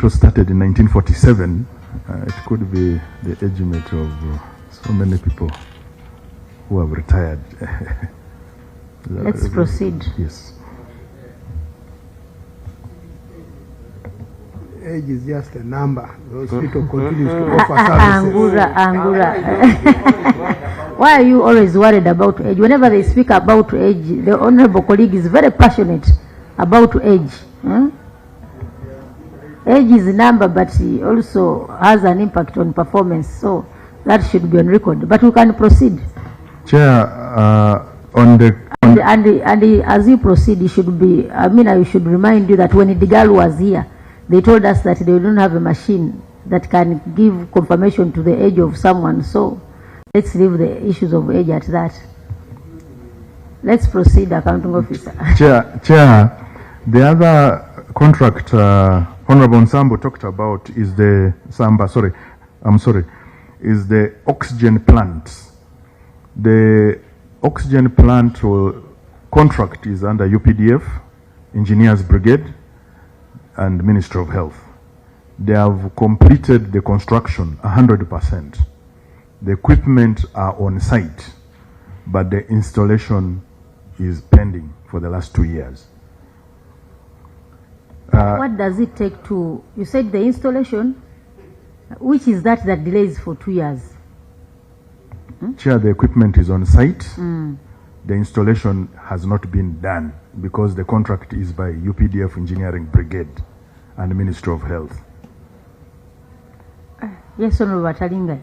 hospital started in 1947, it could be the age mate of so many people who have retired. Let's proceed. Yes. Age is just a number. The hospital continues to offer services. Angura. Why are you always worried about age? Whenever they speak about age, the honorable colleague is very passionate about age. Age is a number, but he also has an impact on performance, so that should be on record. But we can proceed. Chair, And as you proceed, you should be, I should remind you that when Idigal was here, they told us that they don't have a machine that can give confirmation to the age of someone. So let's leave the issues of age at that. Let's proceed, Accounting Officer. Chair, the other contract Honorable Nsambo talked about is the is the oxygen plant. The oxygen plant contract is under UPDF, Engineers Brigade, and Ministry of Health. They have completed the construction 100%. The equipment are on site, but the installation is pending for the last 2 years. What does it take to, you said the installation, which is that delays for 2 years? Chair, the equipment is on site. The installation has not been done because the contract is by UPDF Engineering Brigade and the Ministry of Health. Yes, Honorable Talinga.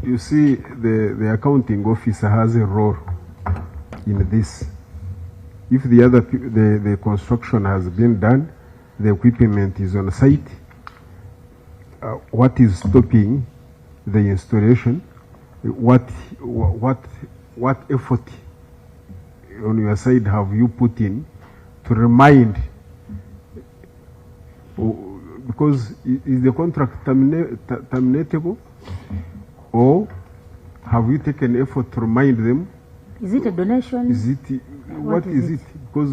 You see, the accounting officer has a role in this. If the construction has been done, the equipment is on site, what is stopping the installation? What effort on your side have you put in to remind? Because is the contract terminatable, or have you taken effort to remind them? Is it a donation? Is it what is it? Because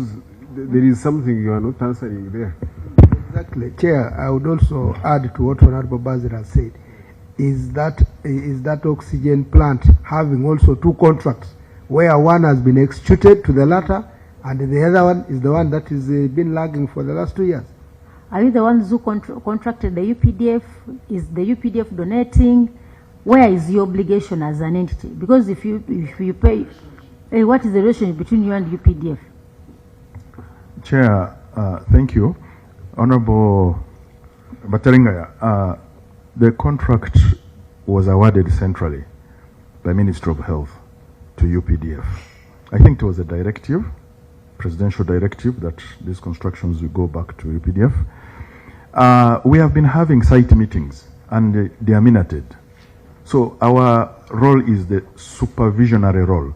there is something you are not answering there. Exactly, Chair. I would also add to what Honorable Bazir has said. Is that oxygen plant having also two contracts, where one has been executed to the latter, and the other one is the one that is been lagging for the last 2 years? Are you the ones who contracted the UPDF? Is the UPDF donating? Where is your obligation as an entity? Because if you pay, what is the relationship between you and UPDF? Chair, thank you. Honorable Bataringaya, the contract was awarded centrally by Ministry of Health to UPDF. I think it was a directive, presidential directive, that these constructions will go back to UPDF. We have been having site meetings and they are minuted. So our role is the supervisionary role.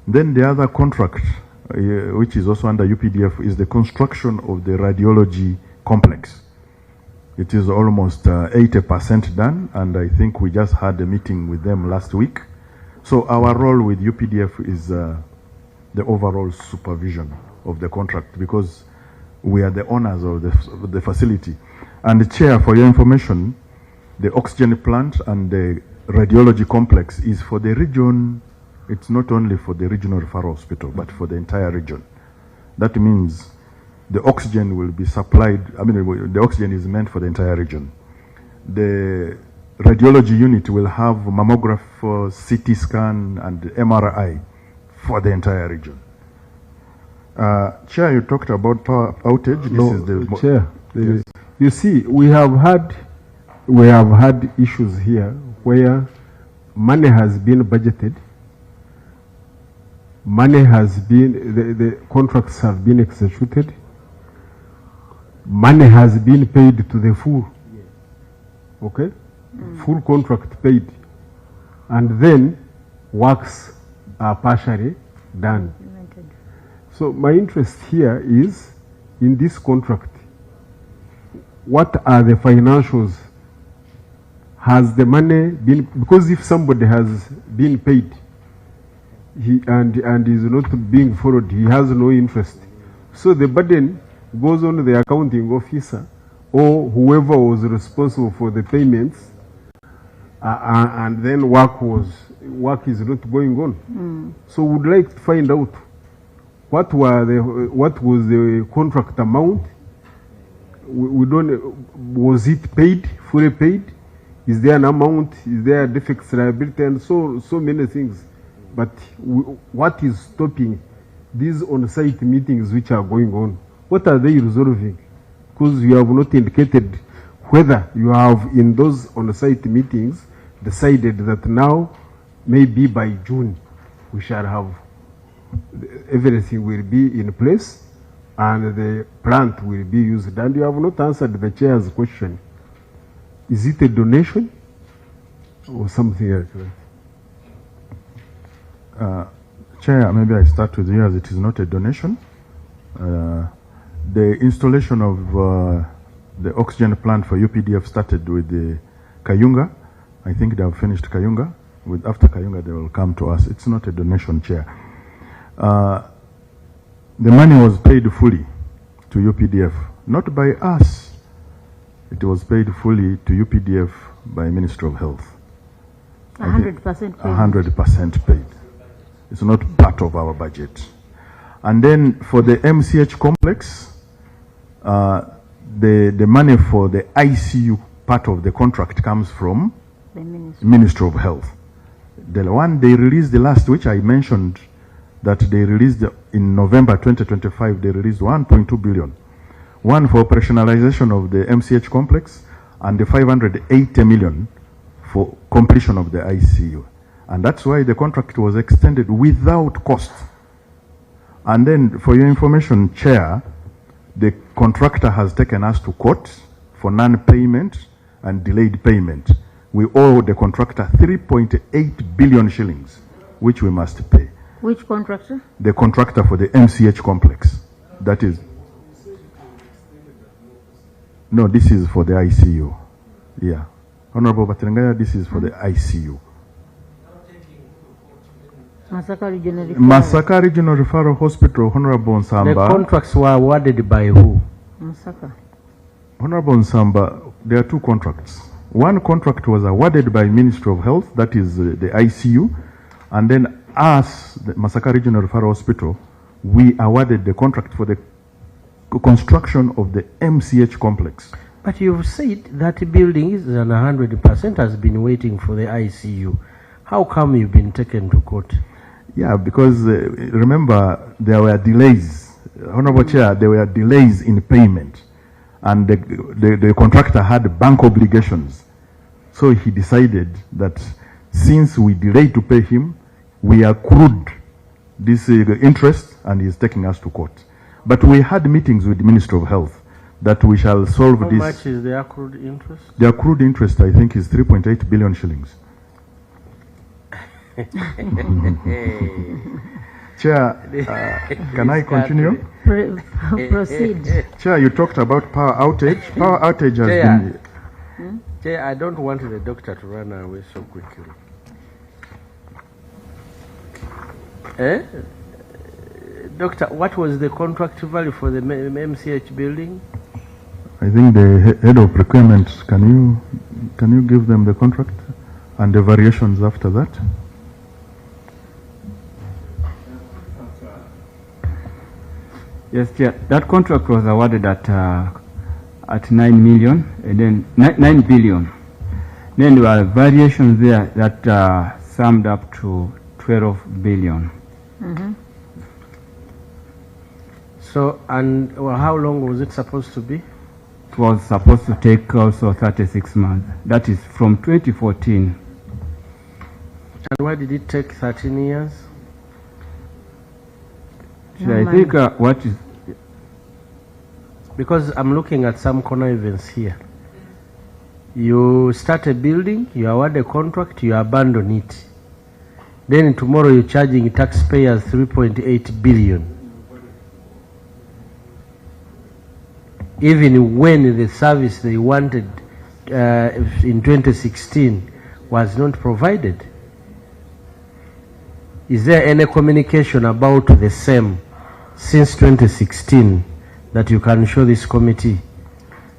Then the other contract, which is also under UPDF, is the construction of the radiology complex. It is almost 80% done, and I think we just had a meeting with them last week. So our role with UPDF is the overall supervision of the contract, because we are the owners of the facility. And the Chair, for your information, the oxygen plant and the radiology complex is for the region. It's not only for the regional referral hospital, but for the entire region. That means the oxygen will be supplied, the oxygen is meant for the entire region. The radiology unit will have mammograph, CT scan, and MRI for the entire region. Chair, you talked about power outage. Chair, yes. You see, we have had issues here where money has been budgeted, money has been, the contracts have been executed, money has been paid to the full, okay? Full contract paid, and then works are partially done. So my interest here is in this contract. What are the financials? Has the money been, because if somebody has been paid and is not being followed, he has no interest. So the burden goes on to the accounting officer or whoever was responsible for the payments, and then work is not going on. So we would like to find out what was the contract amount. We don't, was it paid, fully paid? Is there an amount? Is there a defects liability? And so many things. But what is stopping these on-site meetings which are going on? What are they resolving? Because you have not indicated whether you have in those on-site meetings decided that now, maybe by June, we shall have everything will be in place and the plant will be used. And you have not answered the chair's question. Is it a donation or something like that? Chair, maybe I start with you, as it is not a donation. The installation of the oxygen plant for UPDF started with the Kayunga. I think they have finished Kayunga. After Kayunga, they will come to us. It's not a donation, Chair. The money was paid fully to UPDF, not by us. It was paid fully to UPDF by Ministry of Health. 100% paid. 100% paid. It's not part of our budget. And then for the MCH complex, the money for the ICU part of the contract comes from The Ministry of Health. The one they released the last, which I mentioned, that they released in November 2025, they released 1.2 billion. One for operationalization of the MCH complex, and the 580 million for completion of the ICU. And that's why the contract was extended without cost. And then, for your information, Chair, the contractor has taken us to court for non-payment and delayed payment. We owe the contractor 3.8 billion shillings, which we must pay. Which contractor? The contractor for the MCH complex. That is... No, this is for the ICU. Yeah. Honorable Batirangaya, this is for the ICU. Masaka Regional Referral. Masaka Regional Referral Hospital, Honorable Nsamba. The contracts were awarded by who? Masaka. Honorable Nsamba, there are two contracts. One contract was awarded by Ministry of Health, that is the ICU, and then us, the Masaka Regional Referral Hospital, we awarded the contract for the construction of the MCH complex. But you've said that building is 100% has been waiting for the ICU. How come you've been taken to court? Yeah, because remember, there were delays. Honorable Chair, there were delays in payment. And the contractor had bank obligations. So he decided that since we delayed to pay him, we accrued this interest, and he's taking us to court. But we had meetings with the Ministry of Health that we shall solve this. How much is the accrued interest? The accrued interest, I think, is 3.8 billion shillings. Chair, can I continue? Proceed. Chair, you talked about power outage. Power outage has been... Chair, I don't want the doctor to run away so quickly. Doctor, what was the contract value for the MCH building? I think the head of procurement, can you give them the contract and the variations after that? Yes, Chair. That contract was awarded at 9 million, and then 9 billion. Then there were variations there that summed up to 12 billion. Mm-hmm. So, and how long was it supposed to be? It was supposed to take also 36 months. That is from 2014. And why did it take 13 years? So I think what is... Because I'm looking at some connivance here. You start a building, you award a contract, you abandon it. Then tomorrow you're charging taxpayers 3.8 billion. Even when the service they wanted in 2016 was not provided. Is there any communication about the same since 2016 that you can show this committee?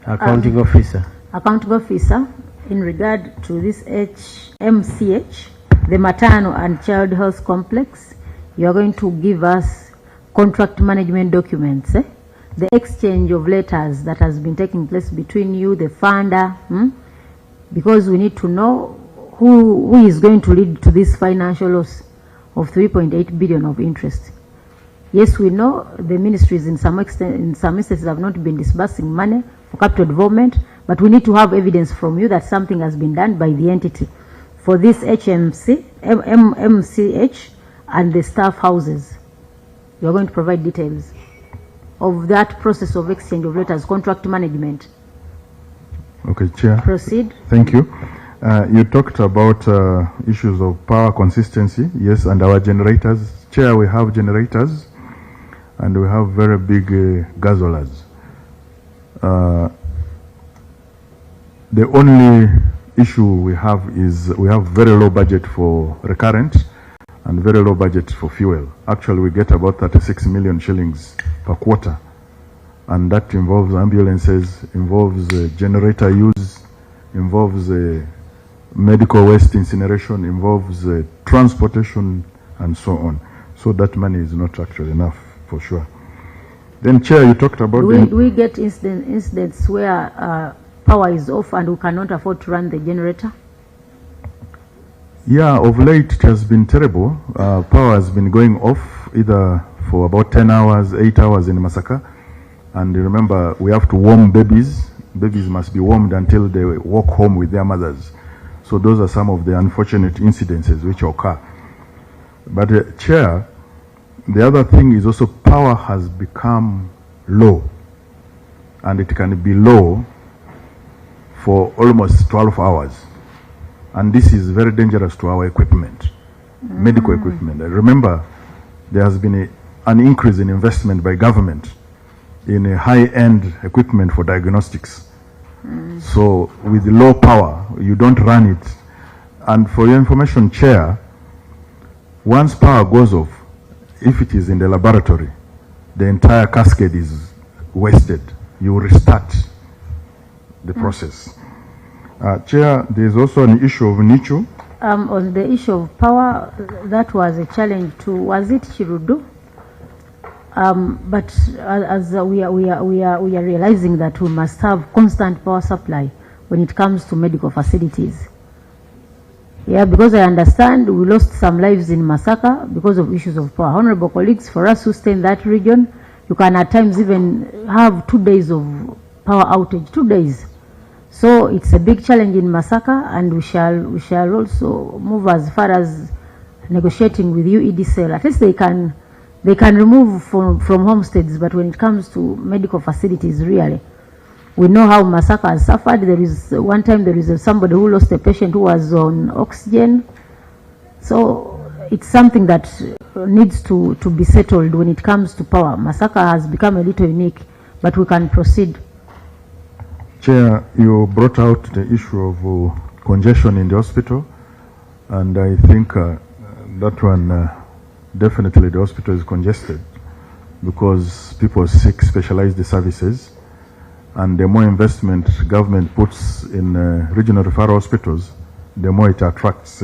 Accounting officer. Accounting officer, in regard to this HMCH, the Maternal and Child Health Complex, you are going to give us contract management documents, the exchange of letters that has been taking place between you, the funder, because we need to know who is going to lead to this financial loss of 3.8 billion of interest. Yes, we know the ministries in some instances have not been disbursing money for capital development, but we need to have evidence from you that something has been done by the entity for this MCH and the staff houses. You are going to provide details of that process of exchange of letters, contract management. Okay, Chair. Proceed. Thank you. You talked about issues of power consistency, yes, and our generators. Chair, we have generators and we have very big gasolers. The only issue we have is we have very low budget for recurrent and very low budget for fuel. Actually, we get about 36 million shillings per quarter, and that involves ambulances, involves generator use, involves medical waste incineration, involves transportation, and so on. So that money is not actually enough, for sure. Then, Chair, you talked about... Do we get incidents where power is off and we cannot afford to run the generator? Yeah, of late it has been terrible. Power has been going off either for about 10 hours, 8 hours in Masaka. And remember, we have to warm babies. Babies must be warmed until they walk home with their mothers. So those are some of the unfortunate incidences which occur. But Chair, the other thing is also power has become low. And it can be low for almost 12 hours. And this is very dangerous to our equipment, medical equipment. Remember, there has been an increase in investment by government in a high-end equipment for diagnostics. So with low power, you don't run it. And for your information, Chair, once power goes off, if it is in the laboratory, the entire cascade is wasted. You restart the process. Chair, there is also an issue of NICU. On the issue of power, that was a challenge too. Was it Chirudu? But as we are realizing that we must have constant power supply when it comes to medical facilities. Yeah, because I understand we lost some lives in Masaka because of issues of power. Honorable colleagues, for us who stay in that region, you can at times even have 2 days of power outage, 2 days. So it's a big challenge in Masaka, and we shall also move as far as negotiating with UEDCL. At least they can remove from homesteads, but when it comes to medical facilities, really, we know how Masaka has suffered. There is one time there is somebody who lost a patient who was on oxygen. So it's something that needs to be settled when it comes to power. Masaka has become a little unique, but we can proceed. Chair, you brought out the issue of congestion in the hospital, and I think that one, definitely the hospital is congested because people seek specialized services, and the more investment government puts in regional referral hospitals, the more it attracts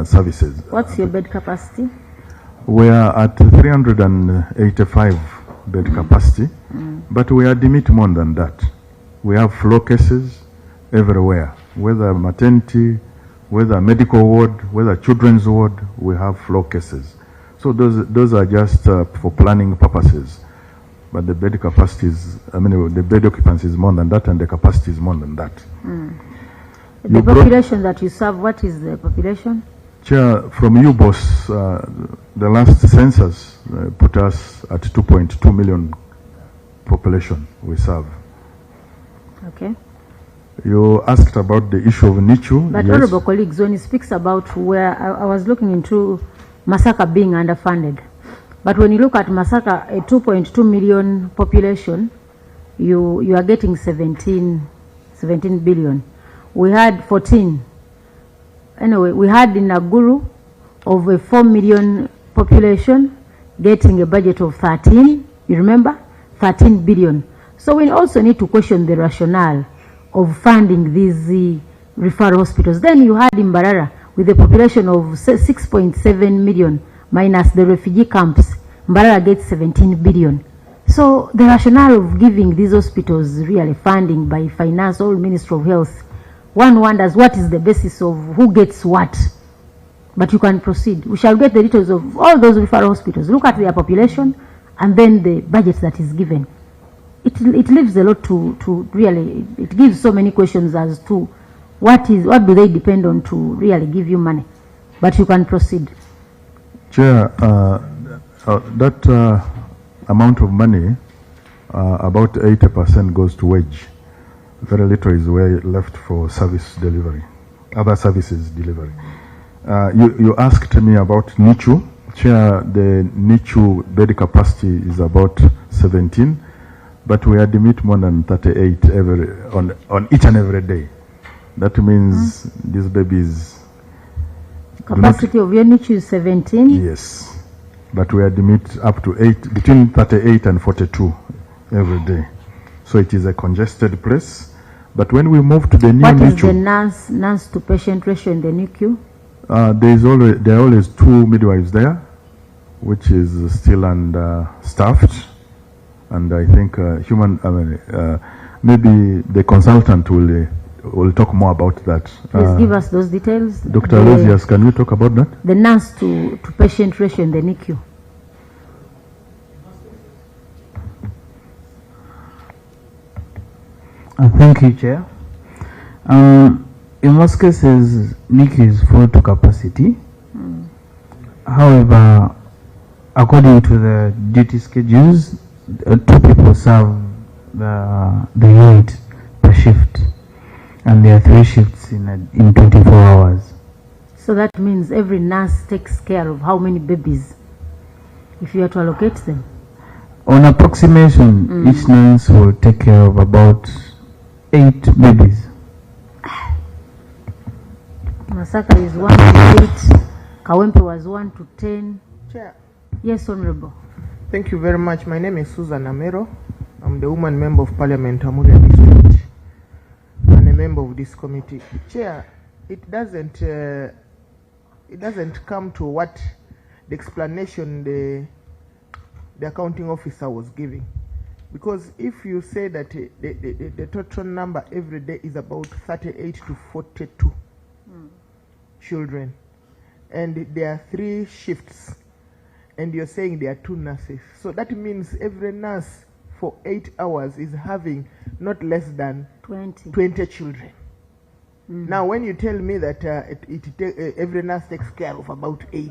services. What's your bed capacity? We are at 385 bed capacity, but we admit more than that. We have floor cases everywhere, whether maternity, whether medical ward, whether children's ward, we have floor cases. So those are just for planning purposes. But the bed capacity is, the bed occupancy is more than that, and the capacity is more than that. The population that you serve, what is the population? Chair, from UBOS, the last census put us at 2.2 million population we serve. Okay. You asked about the issue of NICU. But yes. honorable colleagues, when he speaks about where I was looking into Masaka being underfunded, but when you look at Masaka, a 2.2 million population, you are getting 17 billion. We had 14. Anyway, we had in Naguru of a 4 million population getting a budget of 13. You remember? 13 billion. So we also need to question the rationale of funding these referral hospitals. Then you had in Mbarara with a population of 6.7 million minus the refugee camps, Mbarara gets 17 billion. So the rationale of giving these hospitals really funding by finance or Ministry of Health, one wonders what is the basis of who gets what. But you can proceed. We shall get the details of all those referral hospitals. Look at their population and then the budget that is given. It leaves a lot to really, it gives so many questions as to what do they depend on to really give you money. But you can proceed. Chair, that amount of money, about 80% goes to wage. Very little is left for service delivery, other services delivery. You asked me about NICU. Chair, the NICU bed capacity is about 17, but we admit more than 38 on each and every day. That means these babies... Capacity of your NICU is 17? Yes. But we admit up to between 38 and 42 every day. So it is a congested place. But when we move to the new NICU... What is the nurse to patient ratio in the NICU? There are always 2 midwives there, which is still understaffed. And I think maybe the consultant will talk more about that. Please give us those details. Dr. Aloysius, can you talk about that? The nurse to patient ratio in the NICU. Thank you, Chair. In most cases, NICU is full to capacity. However, according to the duty schedules, 2 people serve the unit per shift, and there are 3 shifts in 24 hours. So that means every nurse takes care of how many babies, if you are to allocate them? On approximation, each nurse will take care of about 8 babies. Masaka is 1 to 8. Kawempe was 1 to 10. Chair. Yes, Honorable. Thank you very much. My name is Susan Amero. I'm the woman member of Parliament, Amuria District, and a member of this committee. Chair, it doesn't come to what the explanation the accounting officer was giving. Because if you say that the total number every day is about 38 to 42 children, and there are 3 shifts, and you're saying there are 2 nurses, so that means every nurse for 8 hours is having not less than 20 children. Now, when you tell me that every nurse takes care of about 8,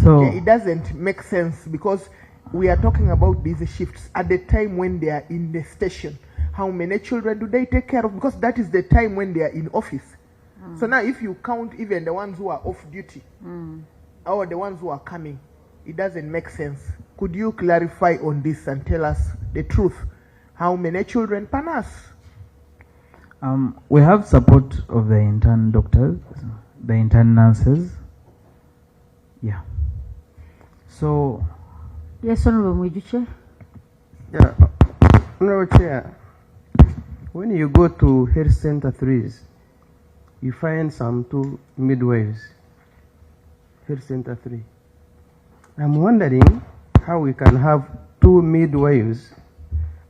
so it doesn't make sense, because we are talking about these shifts at the time when they are in the station. How many children do they take care of? Because that is the time when they are in office. So now if you count even the ones who are off duty or the ones who are coming, it doesn't make sense. Could you clarify on this and tell us the truth? How many children per nurse? We have support of the intern doctors, the intern nurses. Yeah. So... Yes, Honorable Mwijuche. Yeah, Honorable Chair, when you go to health center 3s, you find some 2 midwives, health center 3. I'm wondering how we can have 2 midwives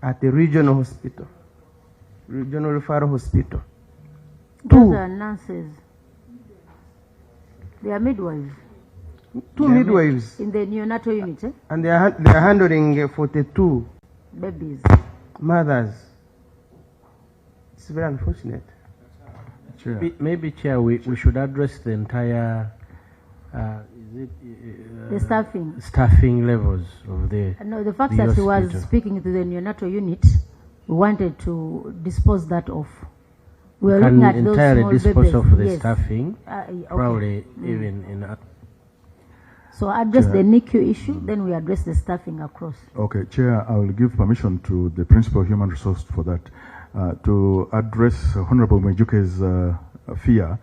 at the regional hospital, regional referral hospital. Those are nurses. They are midwives. 2 midwives. In the neonatal unit, eh? And they are handling 42 babies. Mothers. It's very unfortunate. Chair. Maybe, Chair, we should address the entire the staffing levels of the... No, the fact that he was speaking to the neonatal unit, we wanted to dispose that off. We are looking at those small babies. Dispose of the staffing, probably even in... So address the NICU issue, then we address the staffing across. Okay, Chair, I will give permission to the Principal Human Resource for that. To address Honorable Mejuke's fear.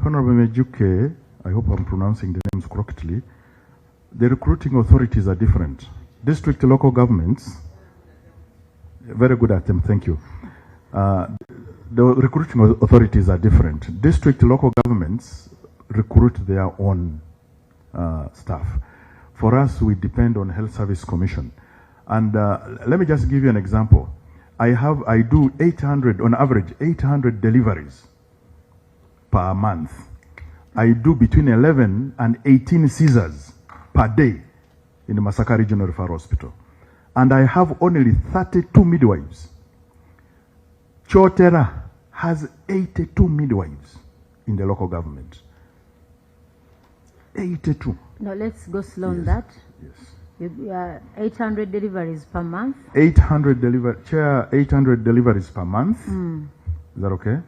Honorable Mejuke, I hope I'm pronouncing the names correctly. The recruiting authorities are different. District local governments Very good attempt, thank you. The recruiting authorities are different. District local governments recruit their own staff. For us, we depend on Health Service Commission. And let me just give you an example. I do 800, on average, 800 deliveries per month. I do between 11 and 18 seizures per day in the Masaka Regional Referral Hospital. And I have only 32 midwives. Chotera has 82 midwives in the local government. 82. No, let's go slow on Yes. that. Yes. 800 deliveries per month. 800 deliveries per month. Is that okay?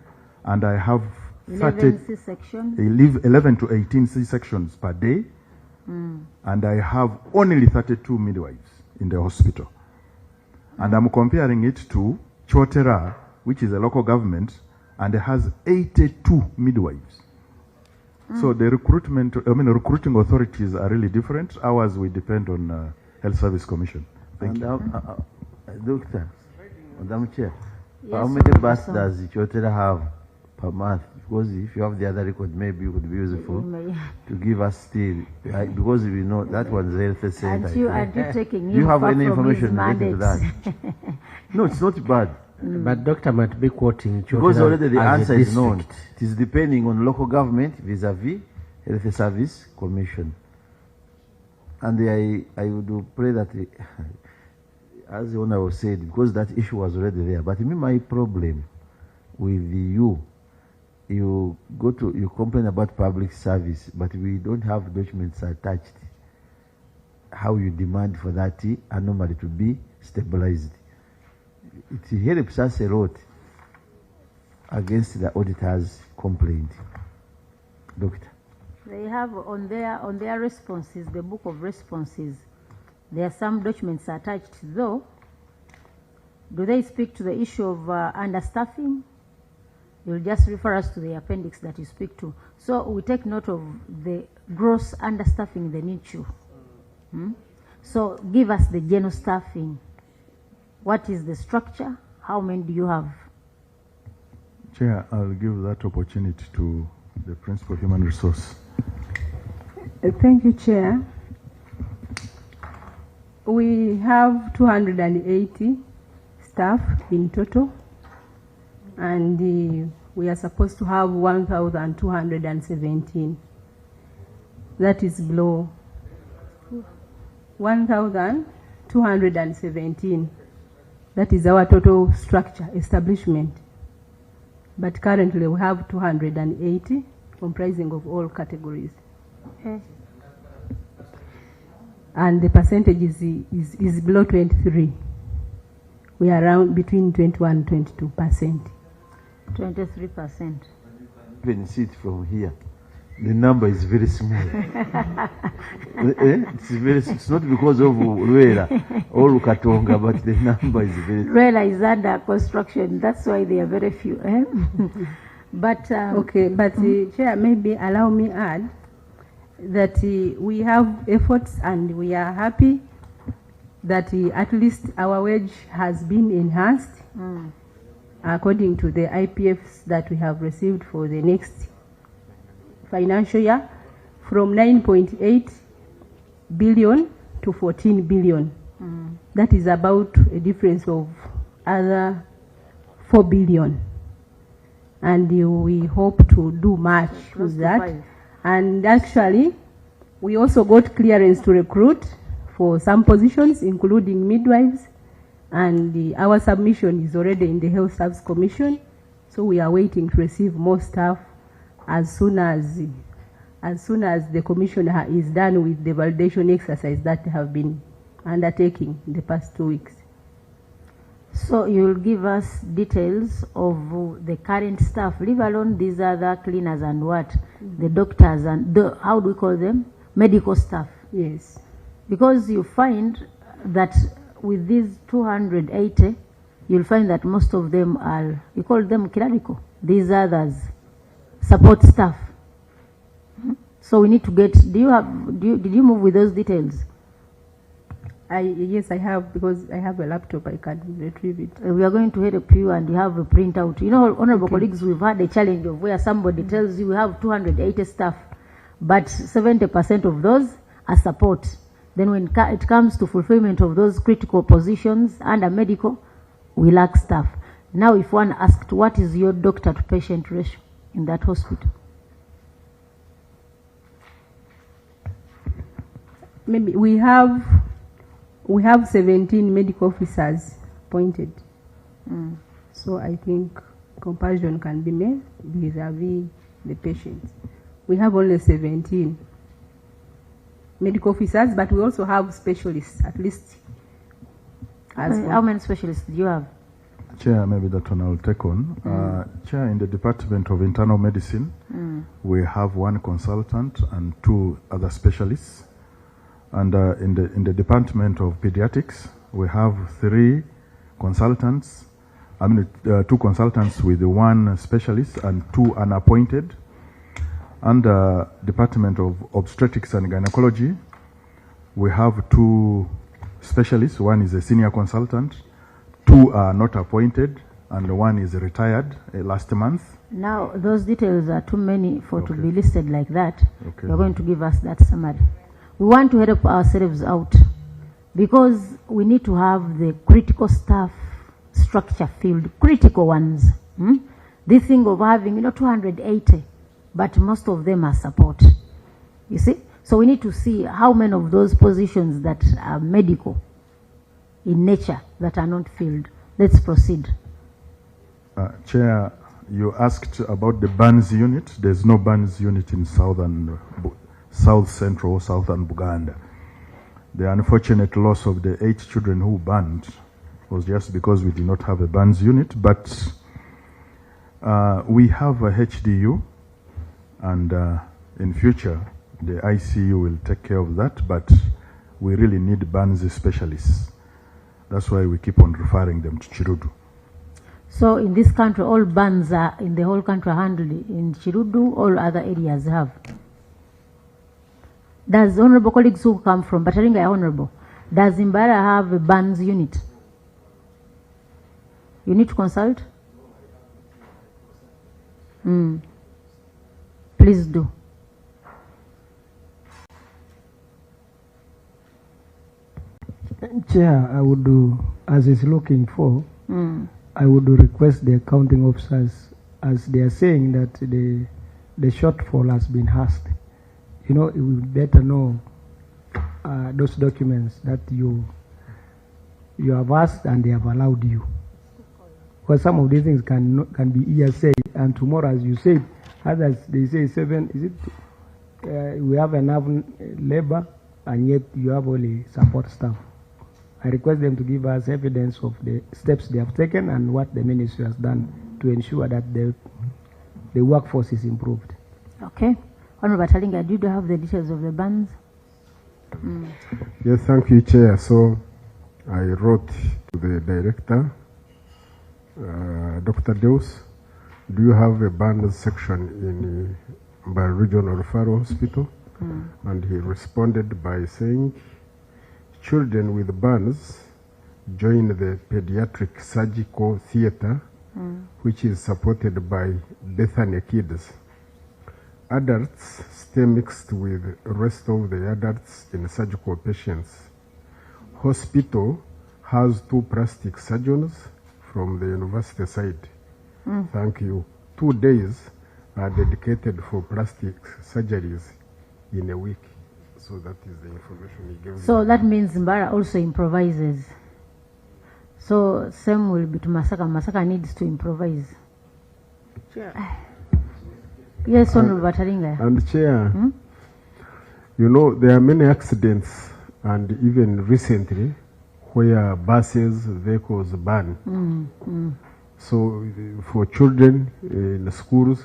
And I have 11 C-sections. 11 to 18 C-sections per day. And I have only 32 midwives in the hospital. And I'm comparing it to Chotera, which is a local government, and it has 82 midwives. So the recruiting authorities are really different. Ours, we depend on Health Service Commission. Thank you. Doctor, Madam Chair, Yes, how many Officer. bus does Chotera have per month? Because if you have the other record, maybe it would be useful to give us still, because we know that one's health center. And you taking Do you him have far any from his information related to that? mandate. No, it's not bad. But Doctor might be quoting Because Chotera already the as a answer is known. district. It is depending on local government vis-a-vis Health Service Commission. And I would pray that, as the owner was said, because that issue was already there. But my problem with you complain about public service, but we don't have documents attached. How you demand for that anomaly to be stabilized. It helps us a lot against the auditor's complaint. Doctor. They have on their responses, the book of responses, there are some documents attached, though. Do they speak to the issue of understaffing? You'll just refer us to the appendix that you speak to. So we take note of the gross understaffing in the NICU. So give us the general staffing. What is the structure? How many do you have? Chair, I'll give that opportunity to the Principal Human Resource. Thank you, Chair. We have 280 staff in total, and we are supposed to have 1,217. That is below 1,217. That is our total structure establishment. But currently we have 280, comprising of all categories. Okay. And the percentage is below 23. We are around between 21 and 22%. 23%. You can see it from here. The number is very small. It's not because of Ruela or Katonga, but the number is very small. Rela is under construction. That's why there are very few. But okay, but Chair, maybe allow me add that we have efforts and we are happy that at least our wage has been enhanced according to the IPFs that we have received for the next financial year, from 9.8 billion to 14 billion. That is about a difference of other 4 billion. And we hope to do much with that. And actually, we also got clearance to recruit for some positions, including midwives, and our submission is already in the Health Service Commission. So we are waiting to receive more staff as soon as the commission is done with the validation exercise that they have been undertaking in the past 2 weeks. so you'll give us details of the current staff, leave alone these other cleaners and what, the doctors and the, how do we call them? Medical staff. Yes. Because you find that with these 280, you'll find that most of them are, you call them clerical. These others, support staff. So we need to get, did you move with those details? Yes, I have, because I have a laptop, I can retrieve it. We are going to help you, and you have a printout. You know, honorable colleagues, we've had a challenge of where somebody tells you we have 280 staff, but 70% of those are support. Then when it comes to fulfillment of those critical positions under medical, we lack staff. Now, if one asked, what is your doctor to patient ratio in that hospital? Maybe we have 17 medical officers appointed. So I think comparison can be made vis-a-vis the patients. We have only 17 medical officers, but we also have specialists, at least. How many specialists do you have? Chair, maybe that one I'll take on. Chair, in the Department of Internal Medicine, we have 1 consultant and 2 other specialists. And in the Department of Pediatrics, we have 3 consultants. 2 consultants with 1 specialist and 2 unappointed. And Department of Obstetrics and Gynecology, we have 2 specialists. 1 is a senior consultant, 2 are not appointed, and 1 is retired last month. Now, those details are too many for to be listed like that. Okay. You're going to give us that summary. We want to help ourselves out because we need to have the critical staff structure filled, critical ones. This thing of having, 280, but most of them are support. You see? So we need to see how many of those positions that are medical in nature that are not filled. Let's proceed. Chair, you asked about the burns unit. There's no burns unit in South Central or Southern Buganda. The unfortunate loss of the 8 children who burned was just because we did not have a burns unit, but we have a HDU, and in future the ICU will take care of that, but we really need burns specialists. That's why we keep on referring them to Chirudu. So in this country, all burns are in the whole country handled. In Chirudu, all other areas have. Does honorable colleagues who come from Bataringa honorable, does Zimbabwe have a burns unit? You need to consult? Please do. Chair, I would do, as is looking for, I would request the accounting officers, as they are saying that the shortfall has been asked. You will better know those documents that you have asked and they have allowed you. Because some of these things can be hearsay, and tomorrow, as you said, others they say 7. Is it? We have enough labor, and yet you have only support staff. I request them to give us evidence of the steps they have taken and what the ministry has done to ensure that the workforce is improved. Okay. Honorable Talinga, do you have the details of the bans? Yes, thank you, Chair. So I wrote to the director, Dr. Deus, do you have a bans section in Regional Referral Hospital? And he responded by saying, children with burns join the pediatric surgical theater, which is supported by Bethany Kids. Adults stay mixed with the rest of the adults in surgical patients. Hospital has 2 plastic surgeons from the university side. Thank you. 2 days are dedicated for plastic surgeries in a week. So that is the information he gave. So that means Mbara also improvises. So same will be to Masaka. Masaka needs to improvise. Chair. Yes, Honorable Bataringa. And Chair, there are many accidents, and even recently, where buses, vehicles burn. So for children in the schools,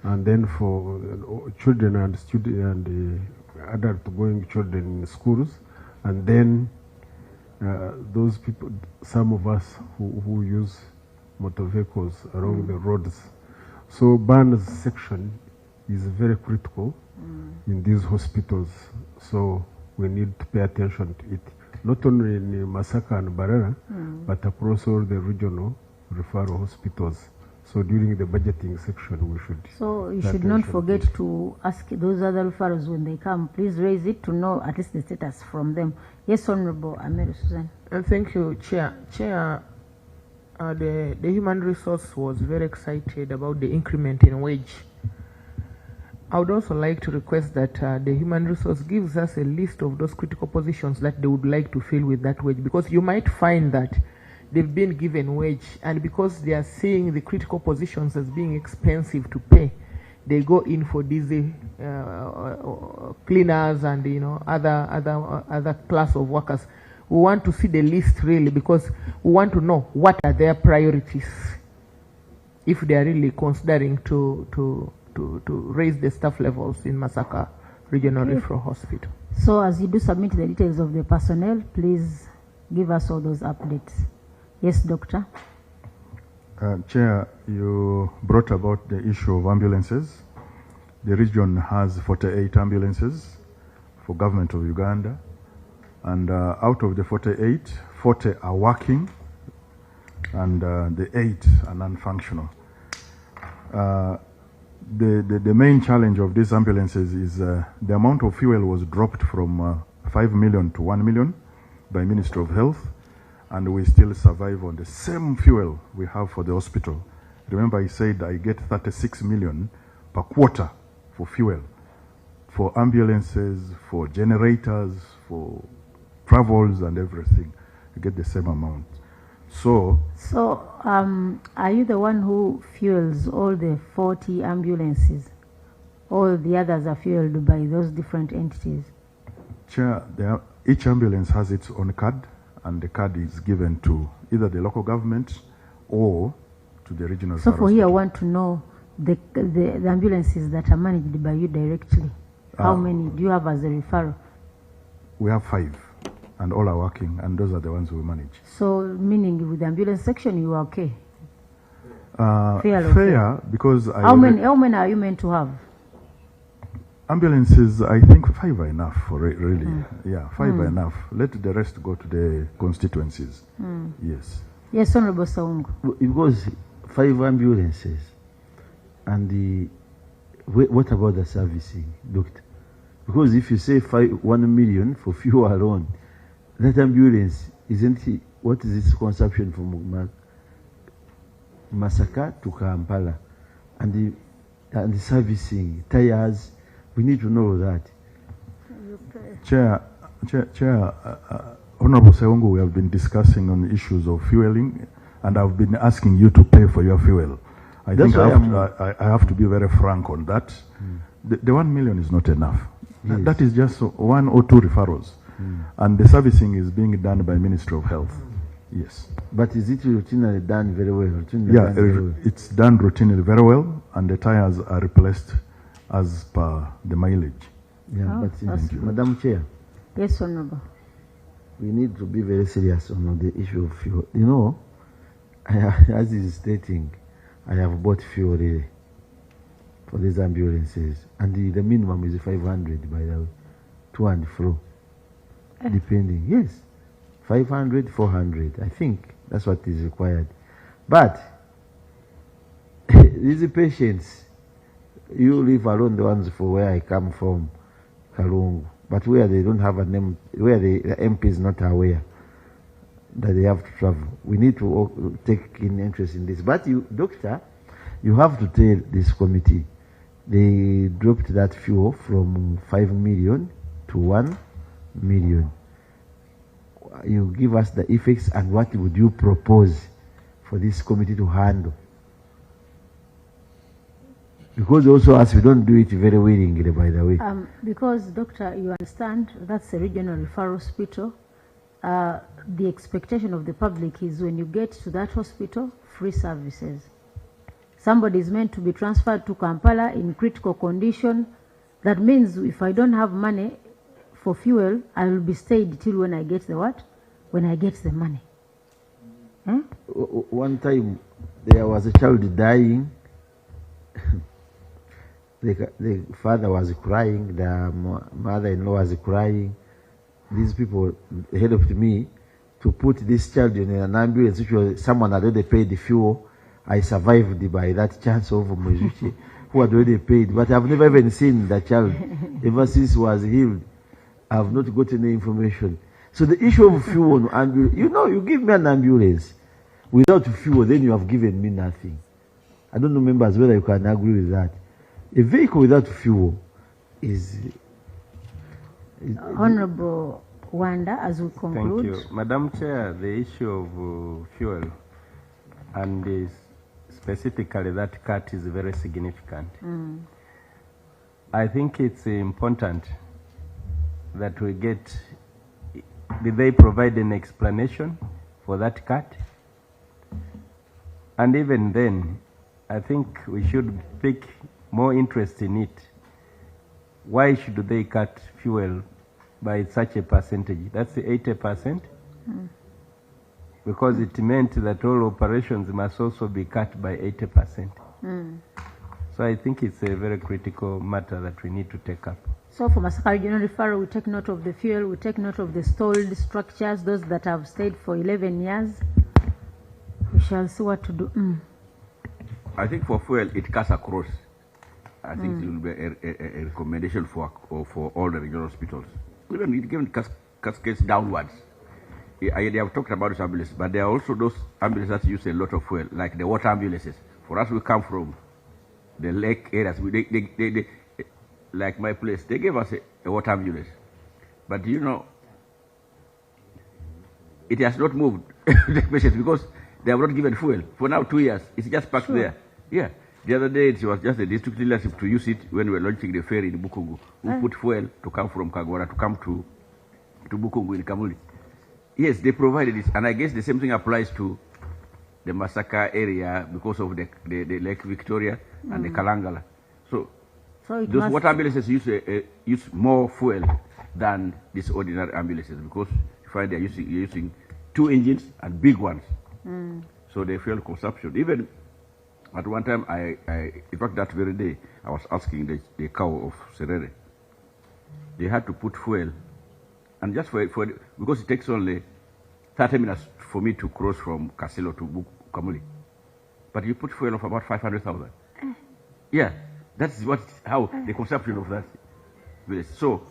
and then for children and students and adult going children in schools, and then those people, some of us who use motor vehicles along the roads. So burns section is very critical in these hospitals. So we need to pay attention to it. not only in Masaka and Barera, but across all the regional referral hospitals. So during the budgeting section, we should. So you should not forget to ask those other referrals when they come. Please raise it to know at least the status from them. Yes, Honorable Amir Susan. Thank you, Chair. The human resource was very excited about the increment in wage. I would also like to request that the human resource gives us a list of those critical positions that they would like to fill with that wage, because you might find that they've been given wage, and because they are seeing the critical positions as being expensive to pay, they go in for these cleaners and other class of workers. We want to see the list really, because we want to know what are their priorities if they are really considering to raise the staff levels in Masaka Regional Referral Hospital. So as you do submit the details of the personnel, please give us all those updates. Yes, Doctor. Chair, you brought about the issue of ambulances. The region has 48 ambulances for government of Uganda, and out of the 48, 40 are working, and the 8 are non-functional. The main challenge of these ambulances is the amount of fuel was dropped from 5 million to 1 million by Ministry of Health, and we still survive on the same fuel we have for the hospital. Remember, I said I get 36 million per quarter for fuel, for ambulances, for generators, for travels and everything. I get the same amount. So are you the one who fuels all the 40 ambulances? All the others are fueled by those different entities? Chair, each ambulance has its own card, and the card is given to either the local government or to the regional. So for here, I want to know the ambulances that are managed by you directly. How many do you have as a referral? We have 5, and all are working, and those are the ones we manage. So meaning with the ambulance section, you are okay? Fair, because how many are you meant to have? Ambulances, I think 5 are enough for really. Yeah, 5 are enough. Let the rest go to the constituencies. Yes. Yes, Honorable Saungu. It was 5 ambulances, and what about the servicing, Doctor? Because if you say 1 million for fuel alone, that ambulance isn't it? What is its consumption from Masaka to Kampala, and the servicing, tires? We need to know that. Chair, Honorable Seungu, we have been discussing on issues of fueling, and I've been asking you to pay for your fuel. I think I have to be very frank on that. The 1 million is not enough. Yes. That is just 1 or 2 referrals. And the servicing is being done by Ministry of Health. Yes. But is it routinely done very well? It's done routinely very well, and the tires are replaced as per the mileage. Yeah, but Madam Chair. Yes, Honorable. We need to be very serious on the issue of fuel. You know, as is stating, I have bought fuel really for these ambulances, and the minimum is 500 by the way, to and fro, depending. Yes, 500, 400. I think that's what is required. But these patients, you leave alone the ones for where I come from, Kalungu, but where they don't have a name, where the MP is not aware that they have to travel. We need to take in interest in this. But you, Doctor, you have to tell this committee, they dropped that fuel from 5 million to 1 million. You give us the effects, and what would you propose for this committee to handle? Because also as we don't do it very willingly, by the way. Because, Doctor, you understand, that's a regional referral hospital. The expectation of the public is when you get to that hospital, free services. Somebody is meant to be transferred to Kampala in critical condition. That means if I don't have money for fuel, I will be stayed till when I get the what? When I get the money. One time there was a child dying. The father was crying, the mother-in-law was crying. these people helped me to put this child in an ambulance, which was someone had already paid the fuel. I survived by that chance of Mojuchi, who had already paid. But I've never even seen that child ever since he was healed. I've not gotten any information. So the issue of fuel on ambulance, you know, you give me an ambulance without fuel, then you have given me nothing. I don't know, members, whether you can agree with that. A vehicle without fuel is... Honorable Wanda, as we conclude. Thank you. Madam Chair, the issue of fuel and specifically that cut is very significant. I think it's important that we get, did they provide an explanation for that cut? And even then, I think we should take more interest in it. Why should they cut fuel by such a percentage? That's 80%. Because it meant that all operations must also be cut by 80%. So I think it's a very critical matter that we need to take up. So for Masaka Regional Referral, we take note of the fuel, we take note of the stalled structures, those that have stayed for 11 years. We shall see what to do. I think for fuel, it cuts across. I think it will be a recommendation for all the regional hospitals. Even it given cascades downwards. They have talked about this ambulance, but there are also those ambulances that use a lot of fuel, like the water ambulances. For us, we come from the lake areas. They like my place, they gave us a water ambulance. But you know, it has not moved the patients because they have not given fuel. For now, 2 years, it's just parked there. Yeah. The other day, it was just a district leadership to use it when we were launching the ferry in Bukungu. We put fuel to come from Kagwara to come to Bukungu in Kamuli. Yes, they provided it, and I guess the same thing applies to the Masaka area because of the Lake Victoria and the Kalangala. So those water ambulances use more fuel than these ordinary ambulances because you find they're using 2 engines and big ones. So the fuel consumption, even at one time, in fact, that very day, I was asking the cow of Serere. They had to put fuel, and just because it takes only 30 minutes for me to cross from Kasilo to Kamuli. But you put fuel of about 500,000. Yeah, that's how the consumption of that is. So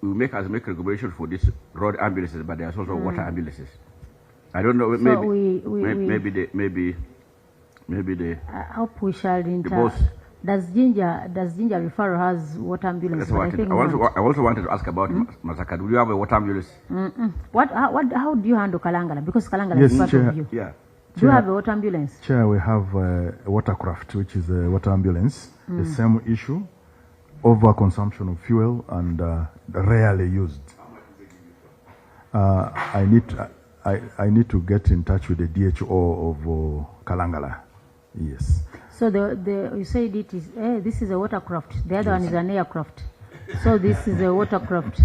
we make recommendations for these road ambulances, but there's also water ambulances. I don't know. So maybe I hope we shall enter. Does Ginger Referral has water ambulance? I also wanted to ask about Masaka. Do you have a water ambulance? How do you handle Kalangala? Because Kalangala is part of you. Yeah. Do you have a water ambulance? Chair, we have a watercraft, which is a water ambulance. The same issue, overconsumption of fuel and rarely used. I need to get in touch with the DHO of Kalangala. Yes. So you said it is this is a watercraft. The other one is an aircraft. So this is a watercraft.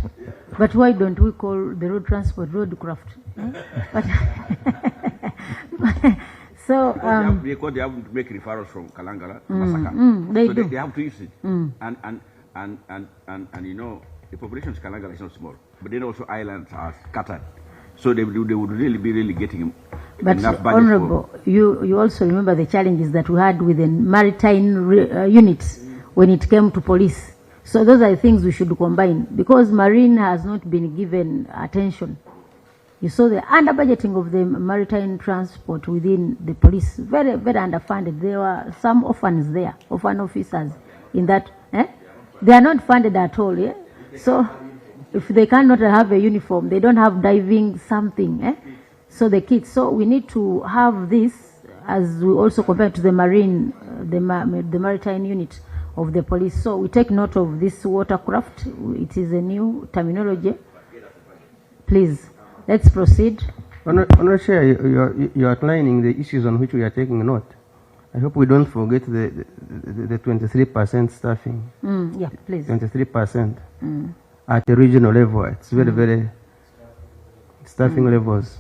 But why don't we call the road transport roadcraft? So because they have to make referrals from Kalangala to Masaka. They have to use it. And you know the population of Kalangala is not small, but then also islands are scattered. So they would really be getting but enough budget. Honorable, you also remember the challenges that we had with the maritime units when it came to police. So those are the things we should combine because marine has not been given attention. You saw the under-budgeting of the maritime transport within the police, very, very underfunded. There were some orphans there, orphan officers in that. They are not funded at all. Yeah? So if they cannot have a uniform, they don't have diving something. So the kids. So we need to have this as we also compare to the marine, the maritime unit of the police. So we take note of this watercraft. It is a new terminology. Please, let's proceed. Honourable Chair, you're outlining the issues on which we are taking note. I hope we don't forget the 23% staffing. Yeah, please. 23% at the regional level. It's very, very staffing levels.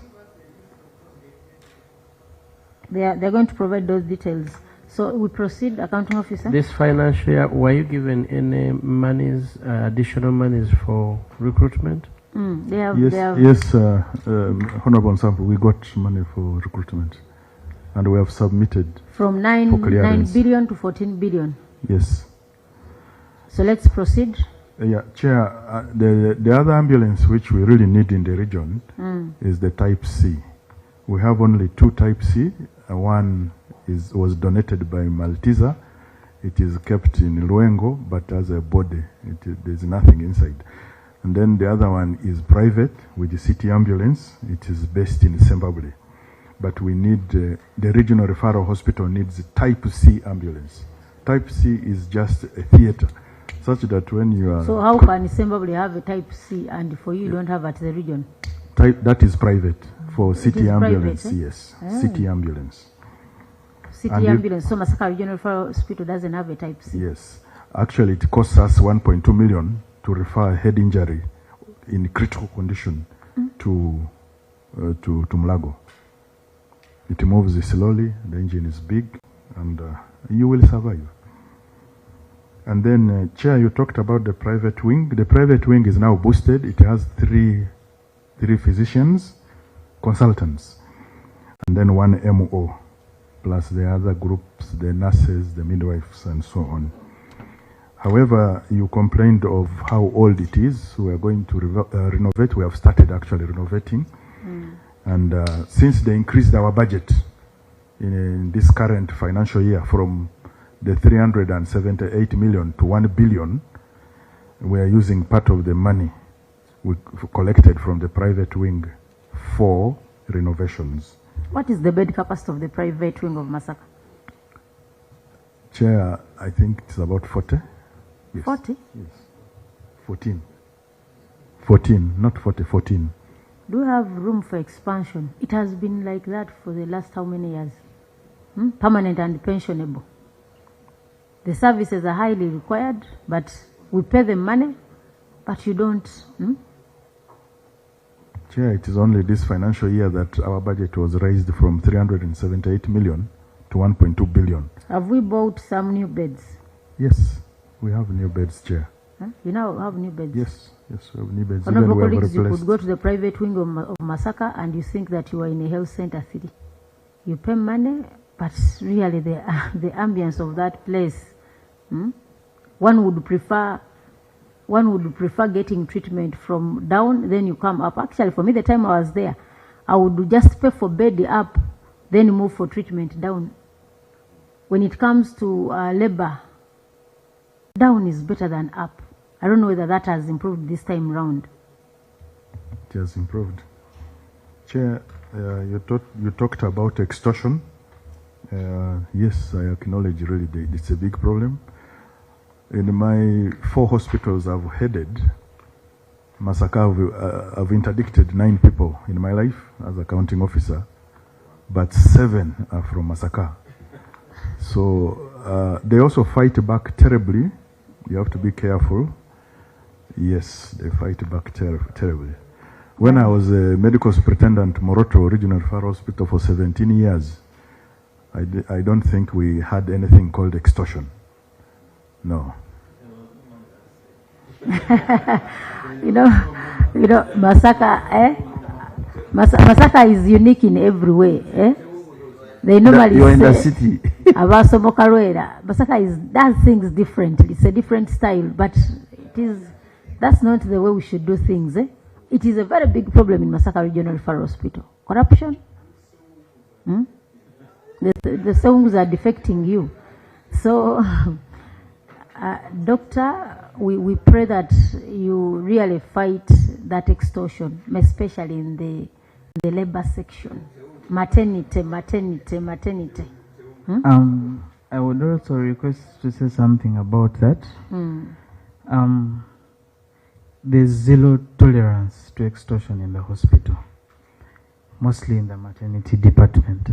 They're going to provide those details. So we proceed, accounting officer. This financial year, were you given any monies, additional monies for recruitment? They have, Yes, they have yes, Honorable Sample, we got money for recruitment, and we have submitted. from for 9 clearance. billion to 14 billion. Yes. So let's proceed. Yeah, Chair, the other ambulance which we really need in the region is the Type C. We have only 2 Type C. One was donated by Malteser. It is kept in Luengo, but as a body, there's nothing inside. And then the other one is private with the city ambulance. It is based in Zimbabwe. But we need, the regional referral hospital needs a Type C ambulance. Type C is just a theater, such that when you are... So how can Zimbabwe have a Type C and for you don't have at the region? That is private. For city is ambulance, private, eh? yes. City ambulance. City And ambulance. So Masaka Regional Referral Hospital doesn't have a Type C. Yes. Actually, it costs us 1.2 million to refer a head injury in critical condition to Mlago. It moves slowly, the engine is big, and you will survive. And then, Chair, you talked about the private wing. The private wing is now boosted. It has three physicians, consultants, and then 1 MO, plus the other groups, the nurses, the midwives, and so on. However, you complained of how old it is. We are going to renovate. We have started actually renovating. And since they increased our budget in this current financial year from the 378 million to 1 billion, we are using part of the money we collected from the private wing for renovations. What is the bed capacity of the private wing of Masaka? Chair, I think it's about 40. Yes. 40? Yes. 14. 14, not 40, 14. Do you have room for expansion? It has been like that for the last how many years? Permanent and pensionable. The services are highly required, but we pay them money, but you don't. Chair, it is only this financial year that our budget was raised from 378 million to 1.2 billion. Have we bought some new beds? Yes, we have new beds, Chair. You now have new beds? Yes, yes, we have new beds. Honorable Even we have colleagues, you replaced. could go to the private wing of Masaka and you think that you are in a health center city. You pay money, but really the ambience of that place, one would prefer getting treatment from down, then you come up. Actually, for me, the time I was there, I would just pay for bed up, then move for treatment down. When it comes to labor, down is better than up. I don't know whether that has improved this time round. It has improved. Chair, you talked about extortion. Yes, I acknowledge really it's a big problem. In my 4 hospitals I've headed, Masaka, I've interdicted 9 people in my life as accounting officer, but 7 are from Masaka. So they also fight back terribly. You have to be careful. Yes, they fight back terribly. When I was a medical superintendent, Moroto Regional Referral Hospital for 17 years, I don't think we had anything called extortion. No. you know, Masaka, Masaka is unique in every way, They normally You're in the say, city. Masaka does things differently. It's a different style, but that's not the way we should do things, It is a very big problem in Masaka Regional Referral Hospital. Corruption. The songs are defecting you. So, Doctor, we pray that you really fight that extortion, especially in the labor section. Maternity. I would also request to say something about that. There's zero tolerance to extortion in the hospital, mostly in the maternity department.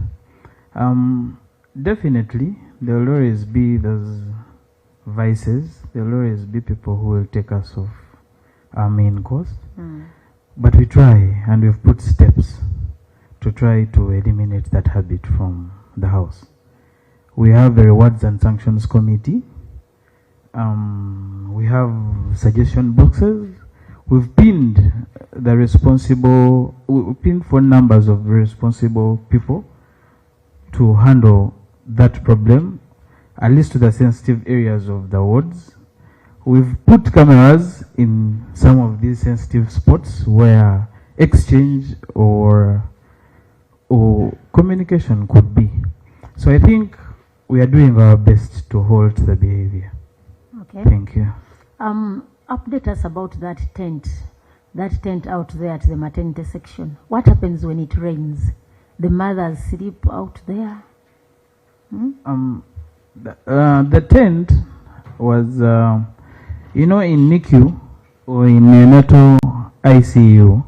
Definitely, there will always be those vices. There will always be people who will take us off our main course. But we try, and we've put steps to try to eliminate that habit from the house. We have a rewards and sanctions committee. We have suggestion boxes. We've pinned we've pinned phone numbers of responsible people to handle that problem, at least to the sensitive areas of the wards. We've put cameras in some of these sensitive spots where exchange or communication could be. So I think we are doing our best to halt the behavior. Okay. Thank you. Update us about that tent out there at the maternity section. What happens when it rains? The mothers sleep out there? The tent was, in NICU or in neonatal ICU,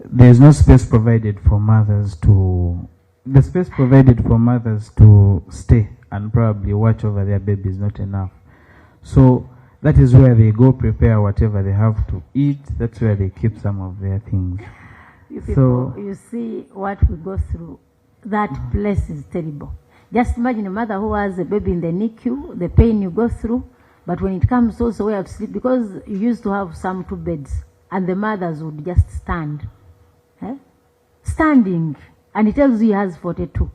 there's no space provided for mothers to, the space provided for mothers to stay and probably watch over their babies is not enough. So that is where they go prepare whatever they have to eat. That's where they keep some of their things. You people, you see what we go through. That place is terrible. Just imagine a mother who has a baby in the NICU, the pain you go through. But when it comes also where to sleep, because you used to have some 2 beds, and the mothers would just stand. Standing. And it tells you he has 42.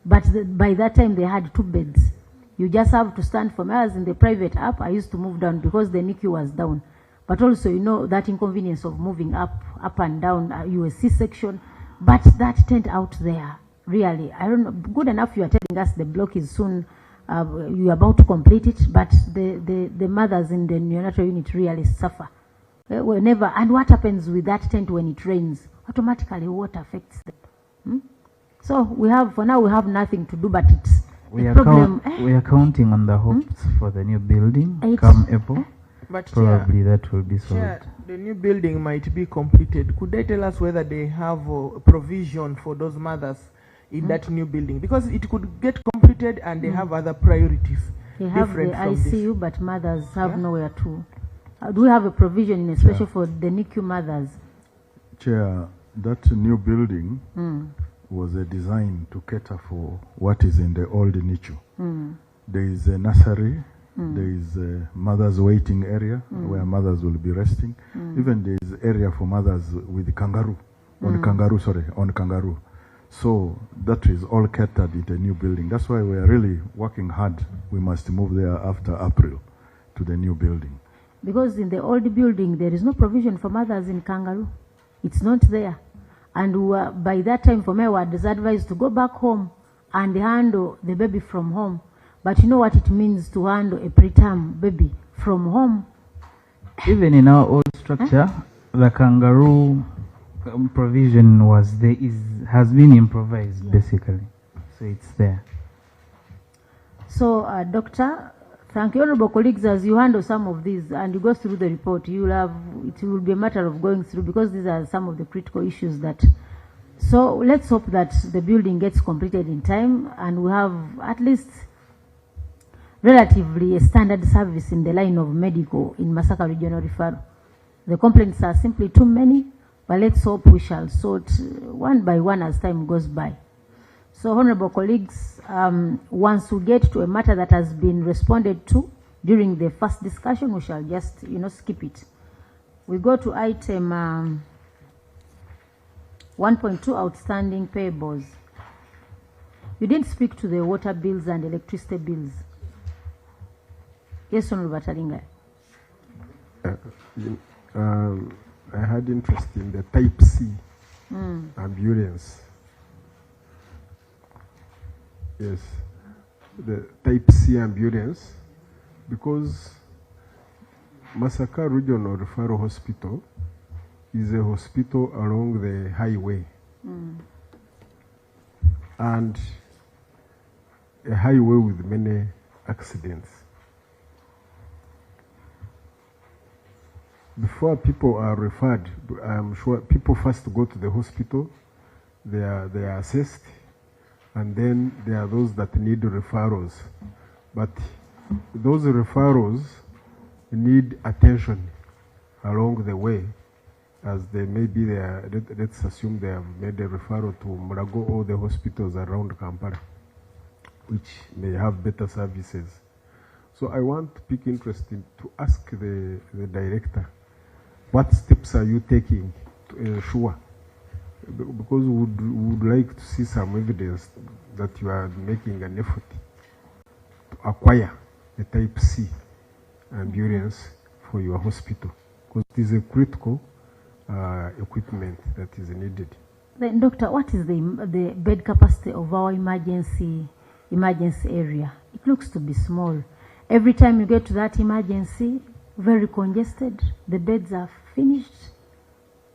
But by that time they had 2 beds. You just have to stand for hours in the private up. I used to move down because the NICU was down. But also, that inconvenience of moving up and down, USC section. But that tent out there, really, I don't know, good enough you are telling us the block is soon, you're about to complete it, but the mothers in the neonatal unit really suffer. Whenever, and what happens with that tent when it rains? Automatically water affects them. So for now we have nothing to do, but it's we are counting on the hopes for the new building come April. But probably that will be solved. The new building might be completed. Could they tell us whether they have a provision for those mothers in that new building? Because it could get completed and they have other priorities. They have the ICU, but mothers have nowhere to. Do we have a provision, especially for the NICU mothers? Chair, that new building was a design to cater for what is in the old NICU. There is a nursery, there is a mother's waiting area where mothers will be resting. Even there is area for mothers with kangaroo, on kangaroo. So that is all catered in the new building. That's why we are really working hard. We must move there after April to the new building. Because in the old building, there is no provision for mothers in kangaroo. It's not there. And by that time, for me, I was advised to go back home and handle the baby from home. But you know what it means to handle a preterm baby from home? Even in our old structure, the kangaroo provision has been improvised, basically. So it's there. So, Doctor, thank you, honorable colleagues, as you handle some of these and you go through the report, it will be a matter of going through, because these are some of the critical issues that. So let's hope that the building gets completed in time and we have at least relatively a standard service in the line of medical in Masaka Regional Referral. The complaints are simply too many, but let's hope we shall sort one by one as time goes by. So, honorable colleagues, once we get to a matter that has been responded to during the first discussion, we shall just, skip it. We go to item 1.2, outstanding payables. You didn't speak to the water bills and electricity bills. Yes, Honorable Batalinga. I had interest in the Type C ambulance. Yes, the Type C ambulance, because Masaka Regional Referral Hospital is a hospital along the highway. And a highway with many accidents. Before people are referred, I'm sure people first go to the hospital, they are assessed, and then there are those that need referrals. But those referrals need attention along the way, as they maybe let's assume they have made a referral to Murago or the hospitals around Kampala. which may have better services. So I want to pick interest in to ask the director, what steps are you taking to ensure? Because we would like to see some evidence that you are making an effort to acquire a Type C ambulance for your hospital, because it is a critical equipment that is needed. Then, Doctor, what is the bed capacity of our emergency area? It looks to be small. Every time you get to that emergency, very congested, the beds are finished.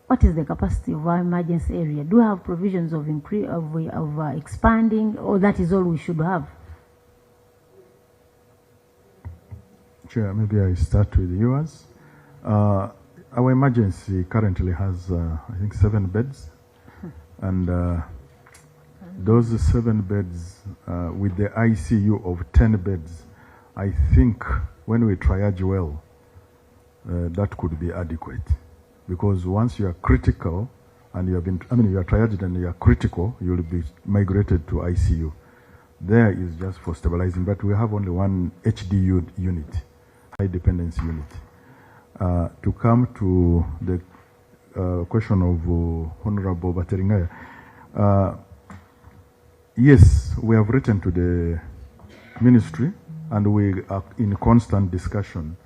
What is the capacity of our emergency area? Do we have provisions of expanding, or that is all we should have? Chair, maybe I start with yours. Our emergency currently has, I think, 7 beds. And those 7 beds with the ICU of 10 beds, I think when we triage well, that could be adequate. Because once you are critical and you have been, you are triaged and you are critical, you will be migrated to ICU. There is just for stabilizing, but we have only one HDU unit, high dependence unit. To come to the question of Honorable Bateringaya, yes, we have written to the ministry and we are in constant discussion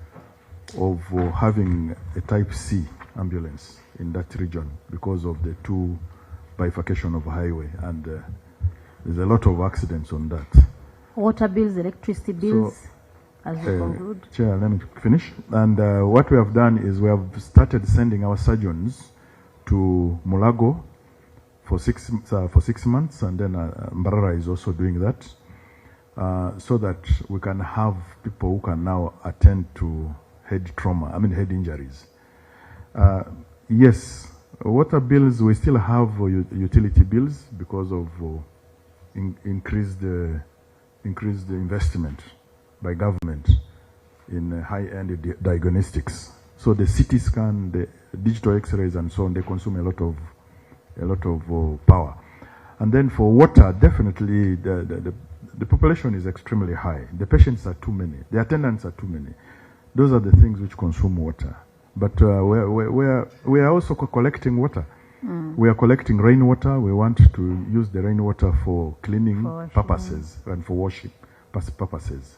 of having a Type C ambulance in that region because of the 2 bifurcation of highway, and there's a lot of accidents on that. Water bills, electricity bills, so, as we conclude. Chair, let me finish. And what we have done is we have started sending our surgeons to Mulago for 6 months, and then Mbarara is also doing that, so that we can have people who can now attend to head trauma, head injuries. Yes, water bills, we still have utility bills because of increased investment by government in high-end diagnostics. So the CT scan, the digital X-rays, and so on, they consume a lot of power. And then for water, definitely the population is extremely high. The patients are too many. The attendants are too many. Those are the things which consume water. But we are also collecting water. We are collecting rainwater. We want to use the rainwater for cleaning purposes and for worship purposes.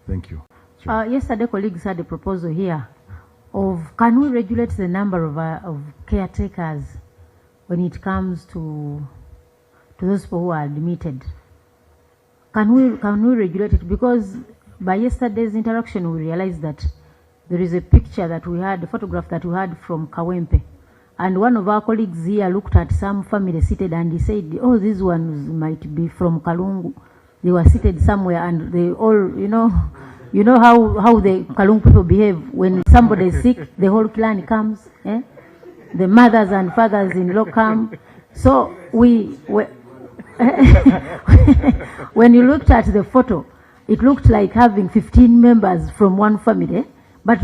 Thank you. Yesterday, colleagues had a proposal here of, can we regulate the number of caretakers when it comes to those people who are admitted? Can we regulate it? Because by yesterday's interaction, we realized that there is a picture that we had, a photograph that we had from Kawempe. And one of our colleagues here looked at some family seated and he said, oh, these ones might be from Kalungu. They were seated somewhere and they all, you know how the Kalungu people behave. When somebody is sick, the whole clan comes. The mothers and fathers-in-law come. So when you looked at the photo, it looked like having 15 members from one family. But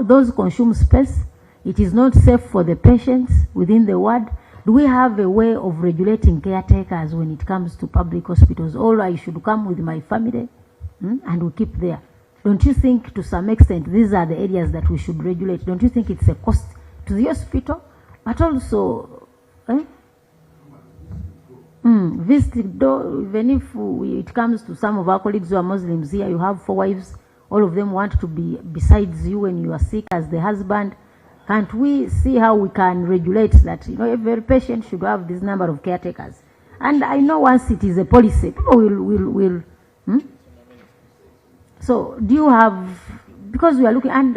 those consume space. It is not safe for the patients within the ward. Do we have a way of regulating caretakers when it comes to public hospitals? Or I should come with my family and we keep there. Don't you think to some extent these are the areas that we should regulate? Don't you think it's a cost to the hospital? But also, visiting door, even if it comes to some of our colleagues who are Muslims here, you have 4 wives, all of them want to be besides you when you are sick as the husband. Can't we see how we can regulate that? Every patient should have this number of caretakers. And I know once it is a policy, people will. So do you have, because we are looking, and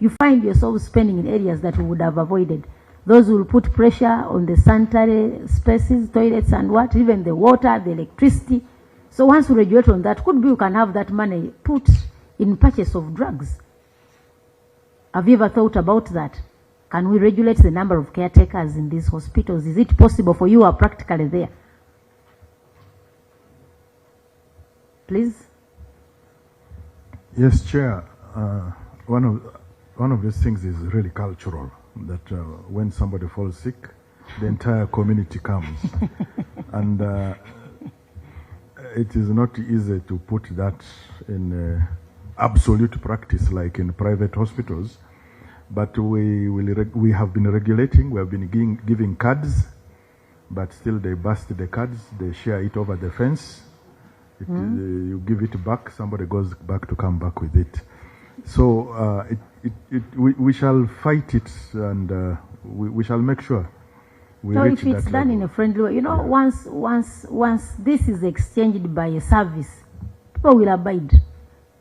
you find yourself spending in areas that we would have avoided. Those will put pressure on the sanitary spaces, toilets and what, even the water, the electricity. So once we regulate on that, could be you can have that money put in purchase of drugs. Have you ever thought about that? Can we regulate the number of caretakers in these hospitals? Is it possible for you who are practically there? Please. Yes, Chair. One of these things is really cultural. That when somebody falls sick, the entire community comes, and it is not easy to put that in absolute practice like in private hospitals, but we have been regulating. We have been giving cards, but still they bust the cards. They share it over the fence. You give it back. Somebody goes back to come back with it. So we shall fight it, and we shall make sure. So if it's done in a friendly way, once this is exchanged by a service, people will abide.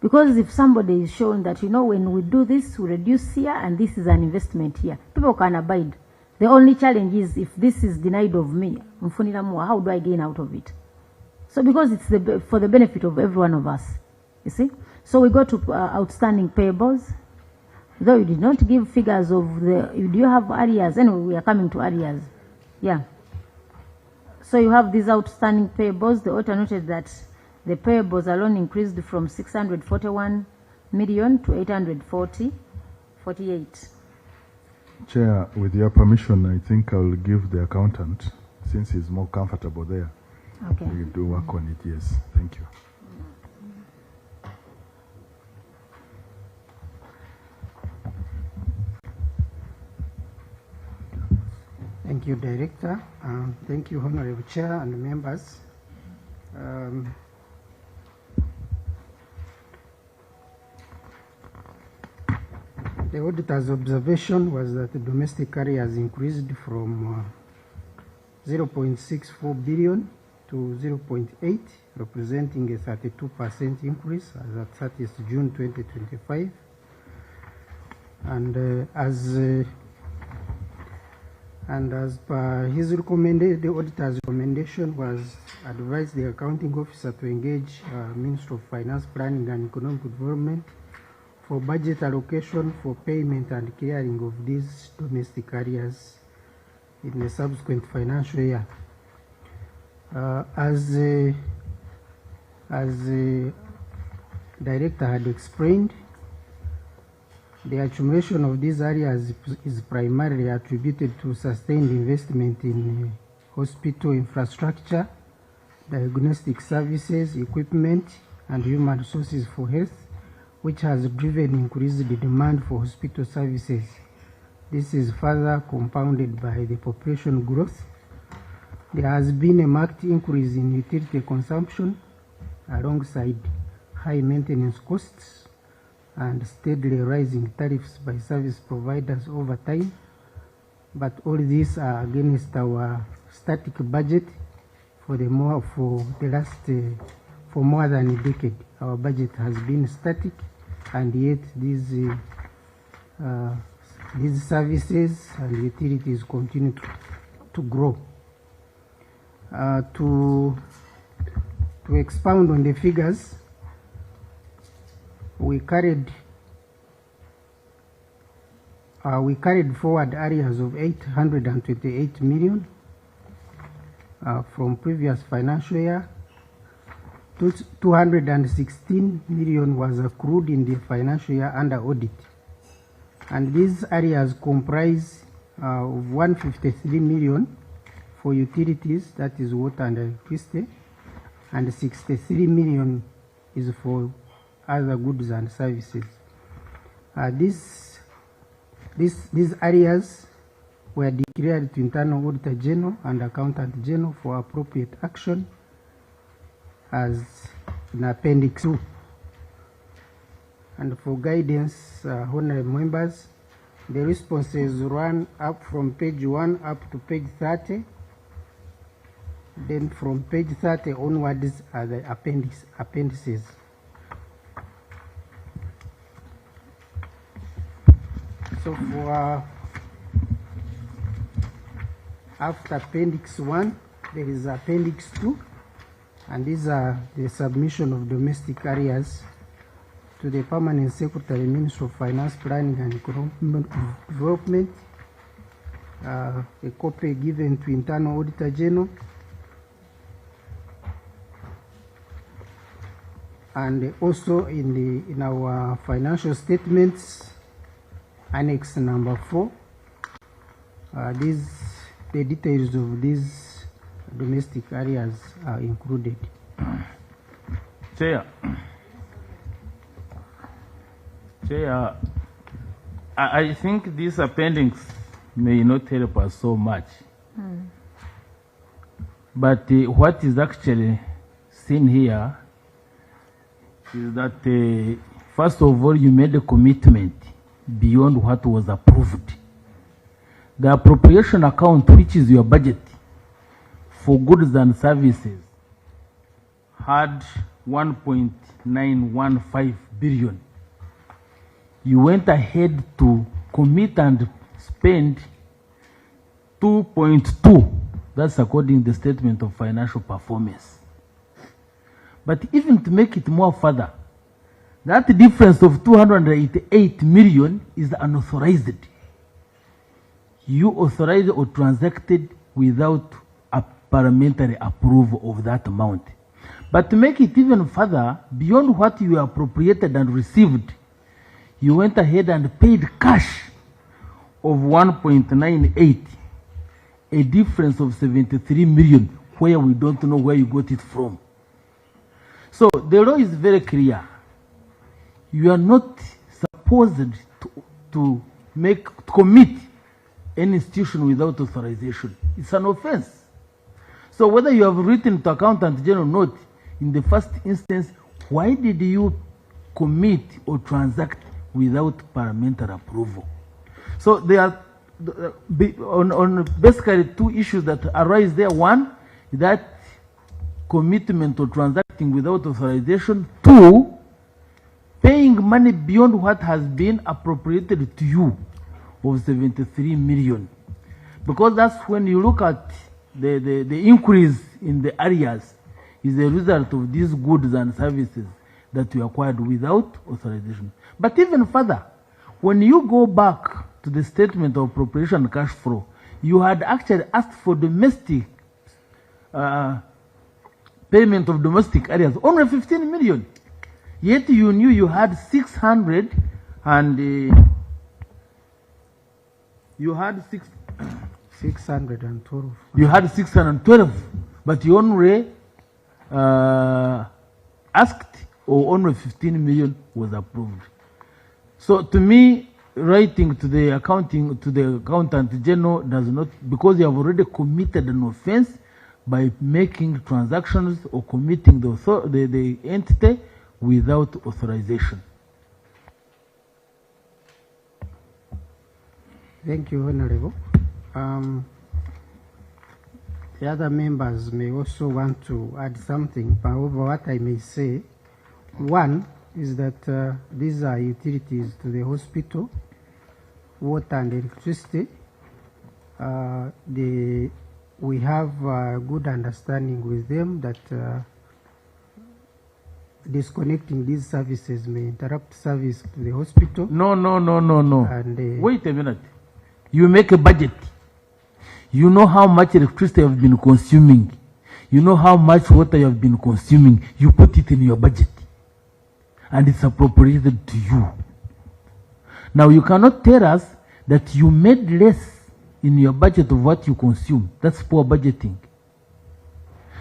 Because if somebody is shown that, when we do this, we reduce here, and this is an investment here, people can abide. The only challenge is if this is denied of me, how do I gain out of it? So because it's for the benefit of every one of us, you see. So we go to outstanding payables. Though you did not give figures of do you have areas? Anyway, we are coming to areas. Yeah. So you have these outstanding payables. The author noted that the payables alone increased from 641 million to 848. Chair, with your permission, I think I will give the accountant, since he's more comfortable there. Okay. We'll do work on it, yes. Thank you. Thank you, Director. Thank you, Honorable Chair and members. The auditor's observation was that the domestic areas increased from 0.64 billion to 0.8, representing a 32% increase as at 30th June 2025. And as per his recommendation, the auditor's recommendation was advise the accounting officer to engage Ministry of Finance, Planning and Economic Development for budget allocation for payment and clearing of these domestic areas in the subsequent financial year. As the Director had explained, the accumulation of these areas is primarily attributed to sustained investment in hospital infrastructure, diagnostic services, equipment, and human resources for health, which has driven increased demand for hospital services. This is further compounded by the population growth. There has been a marked increase in utility consumption alongside high maintenance costs and steadily rising tariffs by service providers over time. But all these are against our static budget for more than a decade. Our budget has been static, and yet these services and utilities continue to grow. To expound on the figures, we carried forward areas of 828 million from previous financial year. 216 million was accrued in the financial year under audit, and these areas comprise of 153 million for utilities, that is water and electricity, and 63 million is for other goods and services. These areas were declared to Internal Auditor General and Accountant General for appropriate action as in Appendix 2. And for guidance, honorable members, the responses run up from page 1 up to page 30. Then from page 30 onwards are the appendices. So for after Appendix 1, there is Appendix 2, and these are the submission of domestic areas to the Permanent Secretary, Ministry of Finance, Planning and Economic Development, a copy given to Internal Auditor General, and also in our financial statements, Annex number 4. The details of these domestic areas are included. Chair, I think this appendix may not help us so much. But what is actually seen here is that, first of all, you made a commitment beyond what was approved. The appropriation account, which is your budget for goods and services, had 1.915 billion. You went ahead to commit and spend 2.2. That's according to the statement of financial performance. But even to make it more further, that difference of 288 million is unauthorized. You authorized or transacted without a parliamentary approval of that amount. But to make it even further, beyond what you appropriated and received, you went ahead and paid cash of 1.98, a difference of 73 million, where we don't know where you got it from. So the law is very clear. You are not supposed to commit any institution without authorization. It's an offense. So whether you have written to Accountant General note in the first instance, why did you commit or transact without parliamentary approval? So there are on basically two issues that arise there. One, that commitment or transacting without authorization. Two, paying money beyond what has been appropriated to you of 73 million. Because that's when you look at the increase in the areas is a result of these goods and services that you acquired without authorization. But even further, when you go back to the statement of appropriation cash flow, you had actually asked for domestic payment of domestic areas, only 15 million. Yet you knew you had 600 and you had 612. You had 612, but you only asked, or only 15 million was approved. So to me, writing to the accountant general does not, because you have already committed an offense by making transactions or committing the entity without authorization. Thank you, Honorable. The other members may also want to add something. However, what I may say, one is that these are utilities to the hospital, water and electricity. We have a good understanding with them that disconnecting these services may interrupt service to the hospital. No. And, wait a minute. You make a budget. You know how much electricity you have been consuming. You know how much water you have been consuming. You put it in your budget. And it's appropriated to you. Now you cannot tell us that you made less in your budget of what you consume. That's poor budgeting.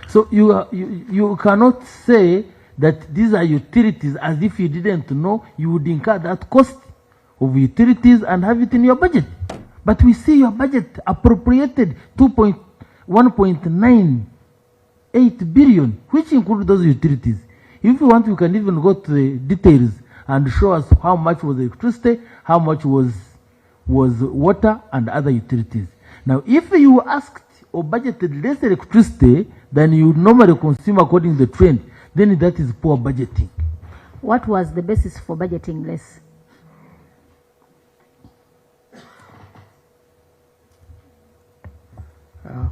So you cannot say that these are utilities as if you didn't know you would incur that cost of utilities and have it in your budget. But we see your budget appropriated 1.98 billion, which include those utilities. If you want, you can even go to the details and show us how much was electricity, how much was water and other utilities. Now, if you asked or budgeted less electricity than you normally consume according to the trend, then that is poor budgeting. What was the basis for budgeting less?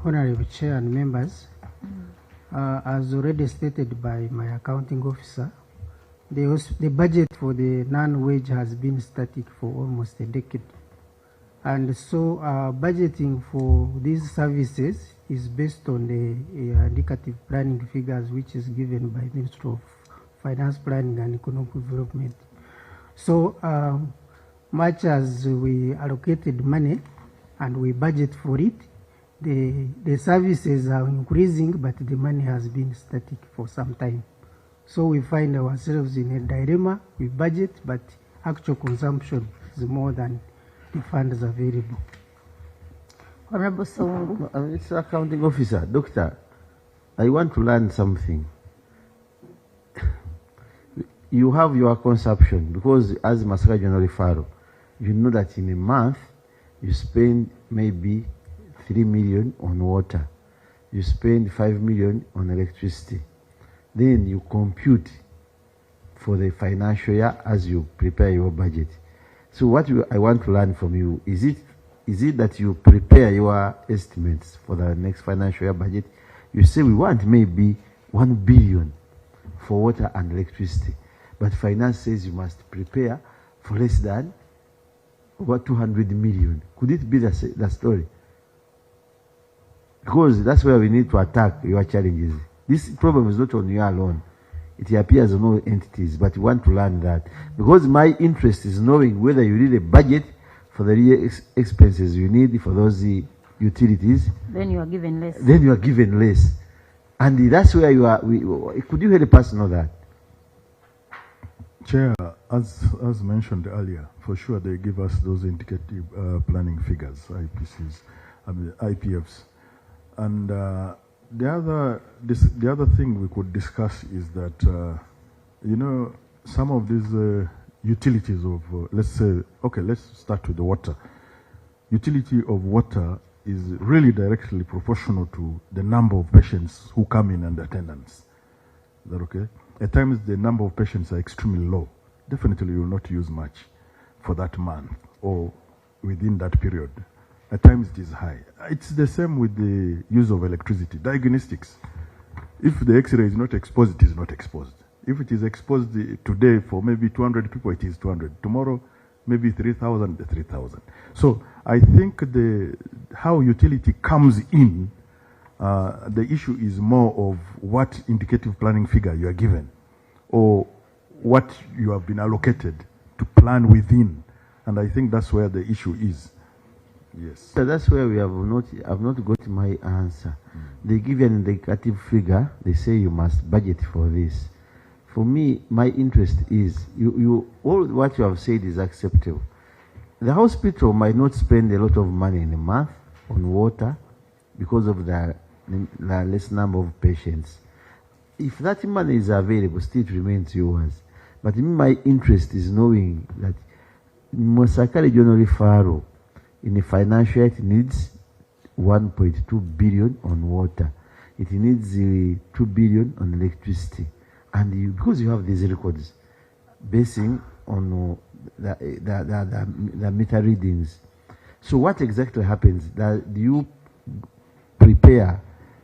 Honorable Chair and members, as already stated by my accounting officer, the budget for the non-wage has been static for almost a decade. And so budgeting for these services is based on the indicative planning figures which is given by Ministry of Finance Planning and Economic Development. So much as we allocated money and we budget for it, the services are increasing, but the money has been static for some time. So we find ourselves in a dilemma. We budget, but actual consumption is more than the funds available. Honorable Saungu. Mr. Accounting Officer, Doctor, I want to learn something. You have your consumption, because as Masaka General Referral, you know that in a month you spend maybe 3 million on water, you spend 5 million on electricity. Then you compute for the financial year as you prepare your budget. So what I want to learn from you, is it that you prepare your estimates for the next financial year budget? You say we want maybe 1 billion for water and electricity, but finance says you must prepare for less than over 200 million. Could it be the story? Because that's where we need to attack your challenges. This problem is not on you alone. It appears on all entities, but we want to learn that. Because my interest is knowing whether you need a budget for the real expenses you need for those utilities. Then you are given less. Then you are given less. And that's where you are. Could you help us know that? Chair, as mentioned earlier, for sure they give us those indicative planning figures, IPCs, IPFs. And the other thing we could discuss is that, you know, some of these utilities of, let's say, okay, let's start with the water. Utility of water is really directly proportional to the number of patients who come in under attendance. Is that okay? At times the number of patients are extremely low. Definitely you will not use much for that month or within that period. At times it is high. It's the same with the use of electricity. Diagnostics. If the X-ray is not exposed, it is not exposed. If it is exposed today for maybe 200 people, it is 200. Tomorrow, maybe 3,000, 3,000. So I think how utility comes in, the issue is more of what indicative planning figure you are given or what you have been allocated to plan within. And I think that's where the issue is. Yes. So that's where we have not got my answer. They give you an indicative figure. They say you must budget for this. For me, my interest is all what you have said is acceptable. The hospital might not spend a lot of money in a month on water because of the less number of patients. If that money is available, still it remains yours. But my interest is knowing that Masaka Regional Referral in the financial year, it needs 1.2 billion on water. It needs 2 billion on electricity. And because you have these records, basing on the meter readings. So what exactly happens? Do you prepare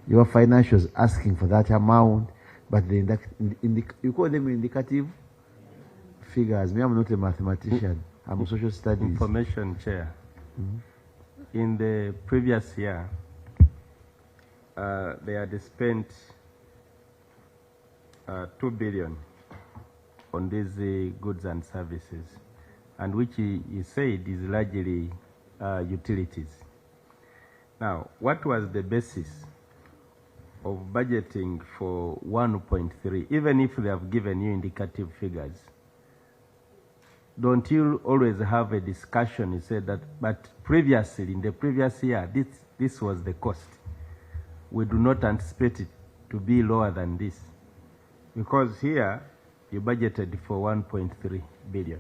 your financials asking for that amount, but you call them indicative figures? Me, I'm not a mathematician. I'm a social studies. Information Chair. In the previous year, they had spent 2 billion on these goods and services, and which he said is largely utilities. Now, what was the basis of budgeting for 1.3, even if they have given you indicative figures? Don't you always have a discussion? You said that, but previously, in the previous year, this was the cost. We do not anticipate it to be lower than this. Because here, you budgeted for 1.3 billion.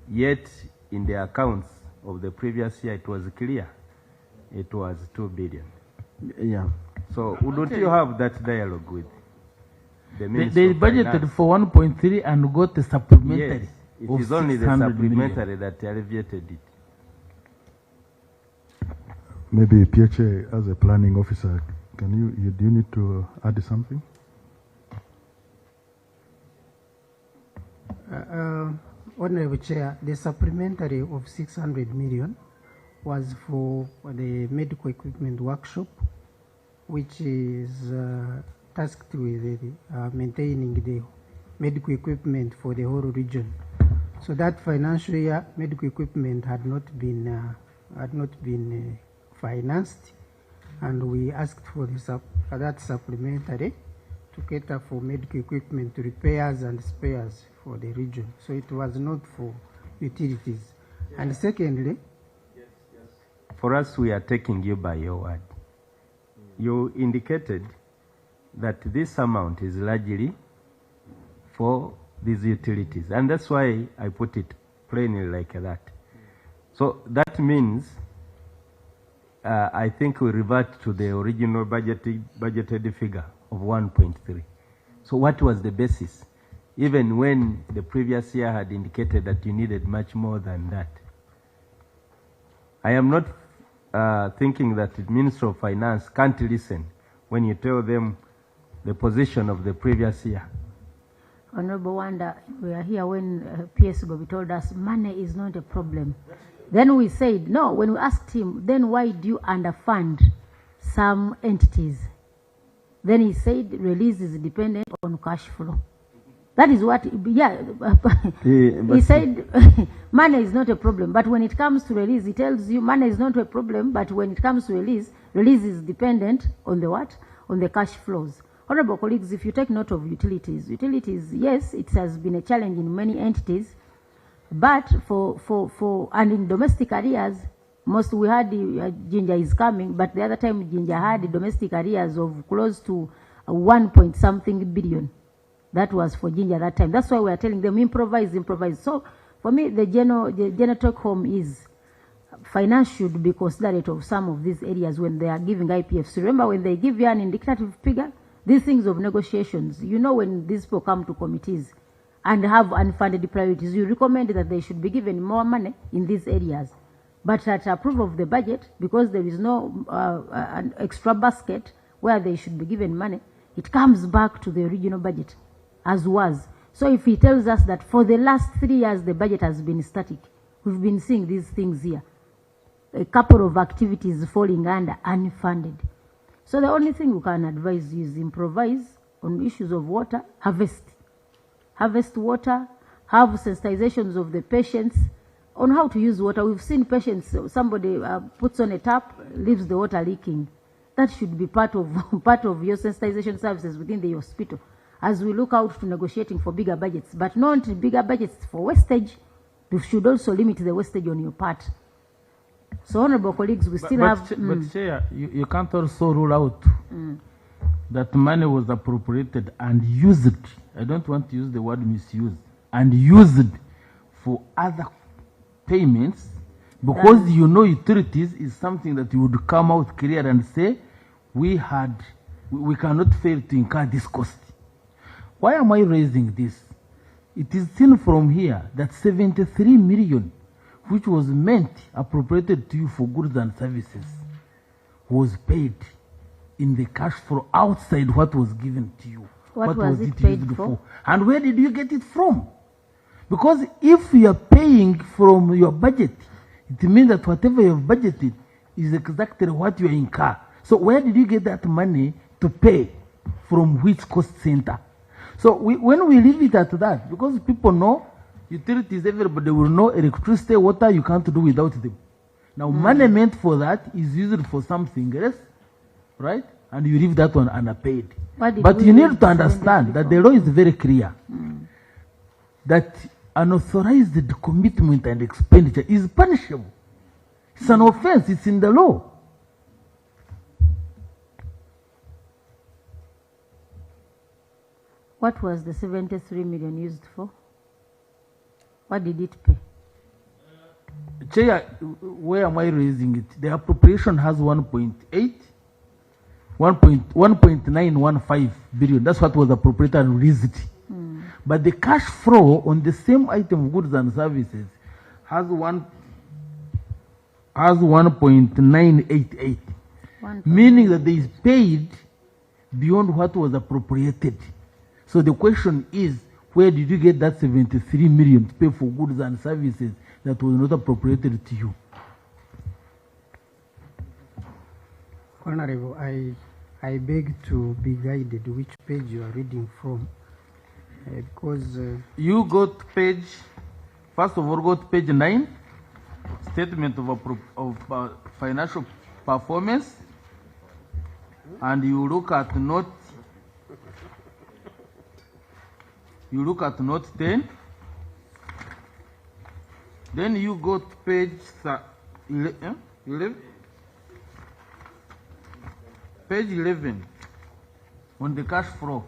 Yet, in the accounts of the previous year, it was clear. It was 2 billion. Yeah. So, don't you have that dialogue with the Minister? They budgeted for 1.3 and got the supplementary. Yes. It is only the supplementary that alleviated it. Maybe PHA, as a planning officer, do you need to add something? Honorable Chair, the supplementary of 600 million was for the medical equipment workshop, which is tasked with maintaining the medical equipment for the whole region. So that financial year, medical equipment had not been financed, and we asked for that supplementary to to cater for medical equipment repairs and spares for the region. So it was not for utilities. Yeah. And secondly, for us, we are taking you by your word. You indicated that this amount is largely for these utilities, and that's why I put it plainly like that. So that means I think we revert to the original budgeted figure of 1.3. So what was the basis? Even when the previous year had indicated that you needed much more than that. I am not thinking that the Minister of Finance can't listen when you tell them the position of the previous year. Honorable Wanda, we are here when PS Gobi told us money is not a problem. Then we said, no, when we asked him, then why do you underfund some entities? Then he said release is dependent on cash flow. That is what, yeah, he said money is not a problem, but when it comes to release, he tells you money is not a problem, but when it comes to release is dependent on the what? On the cash flows. Honorable colleagues, if you take note of utilities, yes, it has been a challenge in many entities, but and in domestic areas, most we had Ginger is coming, but the other time Ginger had domestic areas of close to 1 point something billion. That was for Ginger that time. That's why we are telling them improvise. So for me, the general take home is finance should be considerate of some of these areas when they are giving IPFs. Remember, when they give you an indicative figure, these things of negotiations, you know, when these people come to committees and have unfunded priorities, you recommend that they should be given more money in these areas. But at approval of the budget, because there is no an extra basket where they should be given money, it comes back to the original budget as was. So if he tells us that for the last 3 years the budget has been static, we've been seeing these things here. A couple of activities falling under unfunded. So the only thing we can advise is improvise on issues of water, harvest water, have sensitizations of the patients on how to use water. We've seen patients, somebody puts on a tap, leaves the water leaking. That should be part of your sensitization services within the hospital as we look out to negotiating for bigger budgets, but not bigger budgets for wastage. You should also limit the wastage on your part. So, honorable colleagues, we still have... But Chair, you can't also rule out that money was appropriated and used, I don't want to use the word misused, and used for other payments, because you know utilities is something that you would come out clear and say, we cannot fail to incur this cost. Why am I raising this? It is seen from here that 73 million, which was meant appropriated to you for goods and services, was paid in the cash flow outside what was given to you. What was it paid for? And where did you get it from? Because if you are paying from your budget, it means that whatever you have budgeted is exactly what you incur. So where did you get that money to pay from which cost center? So when we leave it at that, because people know utilities, everybody will know electricity, water, you can't do without them. Now money meant for that is used for something else, right? And you leave that one unpaid. But you need to understand that the law is very clear that unauthorized commitment and expenditure is punishable. It's an offense, it's in the law. What was the 73 million used for? What did it pay? Chair, where am I raising it? The appropriation has 1.915 billion. That's what was appropriated and released. But the cash flow on the same item of goods and services has 1.988, meaning that they is paid beyond what was appropriated. So the question is, where did you get that 73 million to pay for goods and services that was not appropriated to you? Honorable, I beg to be guided which page you are reading from. Because you go to page, first of all, go to page 9, statement of financial performance, and you look at note You look at note 10. Then you go to page 11. Page 11 on the cash flow.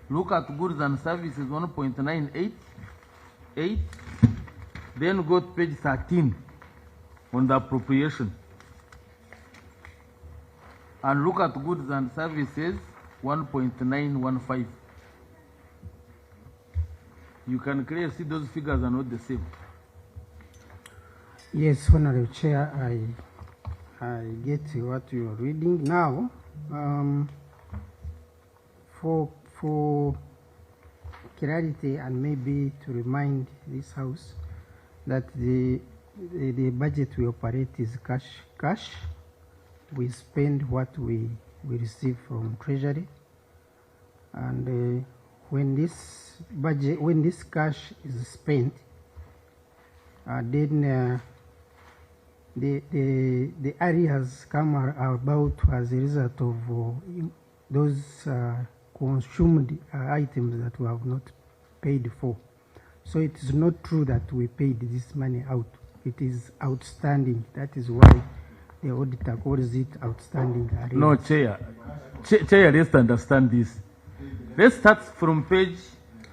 Look at goods and services 1.988. Then go to page 13 on the appropriation. And look at goods and services 1.915. You can clearly see those figures are not the same. Yes, Honorable Chair, I get what you are reading now. For clarity and maybe to remind this House that the budget we operate is cash. We spend what we receive from Treasury, and when this cash is spent, then the areas come about as a result of those consumed items that we have not paid for. So it is not true that we paid this money out. It is outstanding. That is why the auditor calls it outstanding arrears. No, Chair, let's understand this. Let's start from page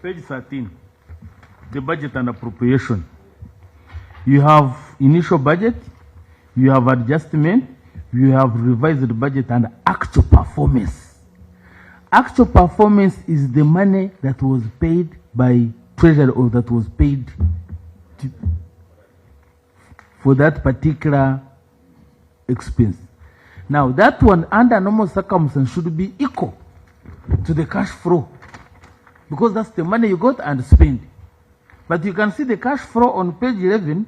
13, the budget and appropriation. You have initial budget, you have adjustment, you have revised budget and actual performance. Actual performance is the money that was paid by Treasury or that was paid for that particular expense. Now that one under normal circumstances should be equal to the cash flow because that's the money you got and spend. But you can see the cash flow on page 11,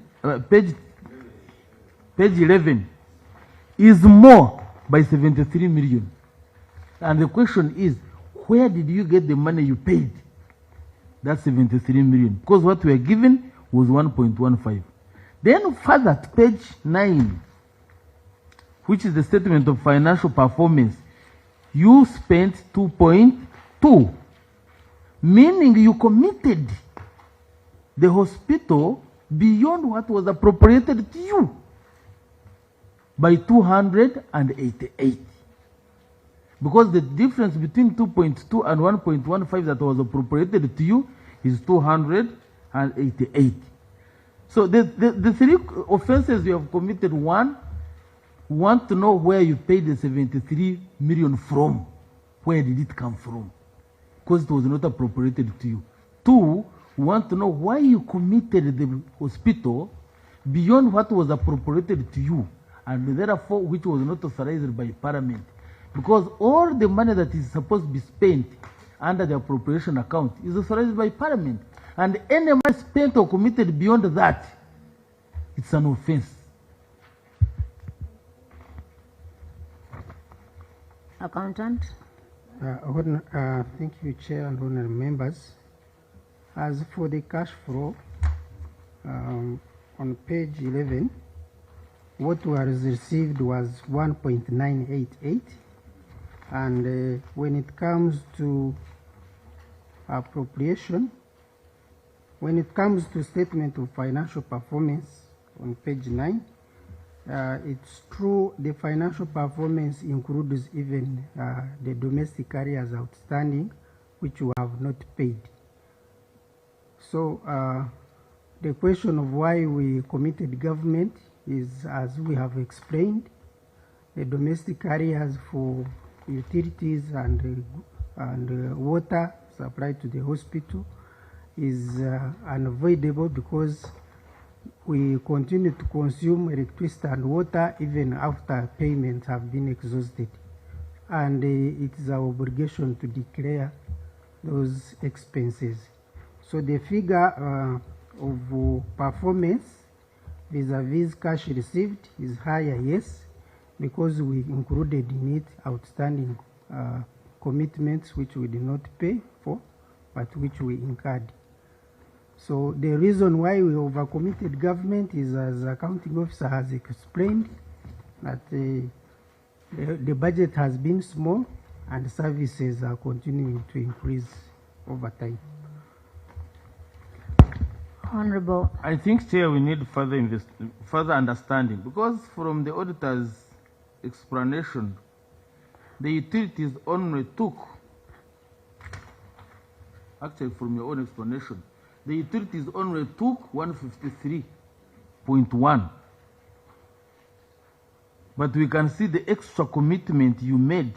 page 11 is more by 73 million. And the question is, where did you get the money you paid? That's 73 million. Because what we were given was 1.15. Then further to page 9, which is the statement of financial performance, you spent 2.2, meaning you committed the hospital beyond what was appropriated to you by 288. Because the difference between 2.2 and 1.15 that was appropriated to you is 288. So the three offenses you have committed, one, want to know where you paid the 73 million from. Where did it come from? Because it was not appropriated to you. Two, want to know why you committed the hospital beyond what was appropriated to you, and therefore which was not authorized by Parliament. Because all the money that is supposed to be spent under the appropriation account is authorized by Parliament. And any money spent or committed beyond that, it's an offense. Accountant. Thank you, Chair and honorable members. As for the cash flow, on page 11, what was received was 1.988, and when it comes to appropriation, when it comes to statement of financial performance on page 9, it's true the financial performance includes even the domestic areas outstanding, which we have not paid. So the question of why we committed government is, as we have explained, the domestic areas for utilities and water supplied to the hospital is unavoidable because we continue to consume electricity and water even after payments have been exhausted. And it is our obligation to declare those expenses. So the figure of performance vis-a-vis cash received is higher, yes, because we included in it outstanding commitments which we did not pay for, but which we incurred. So the reason why we overcommitted government is, as accounting officer has explained, that the The budget has been small and services are continuing to increase over time. Honorable. I think, Chair, we need further understanding, because from the auditor's explanation, the utilities only took, actually from your own explanation, the utilities only took 153.1. But we can see the extra commitment you made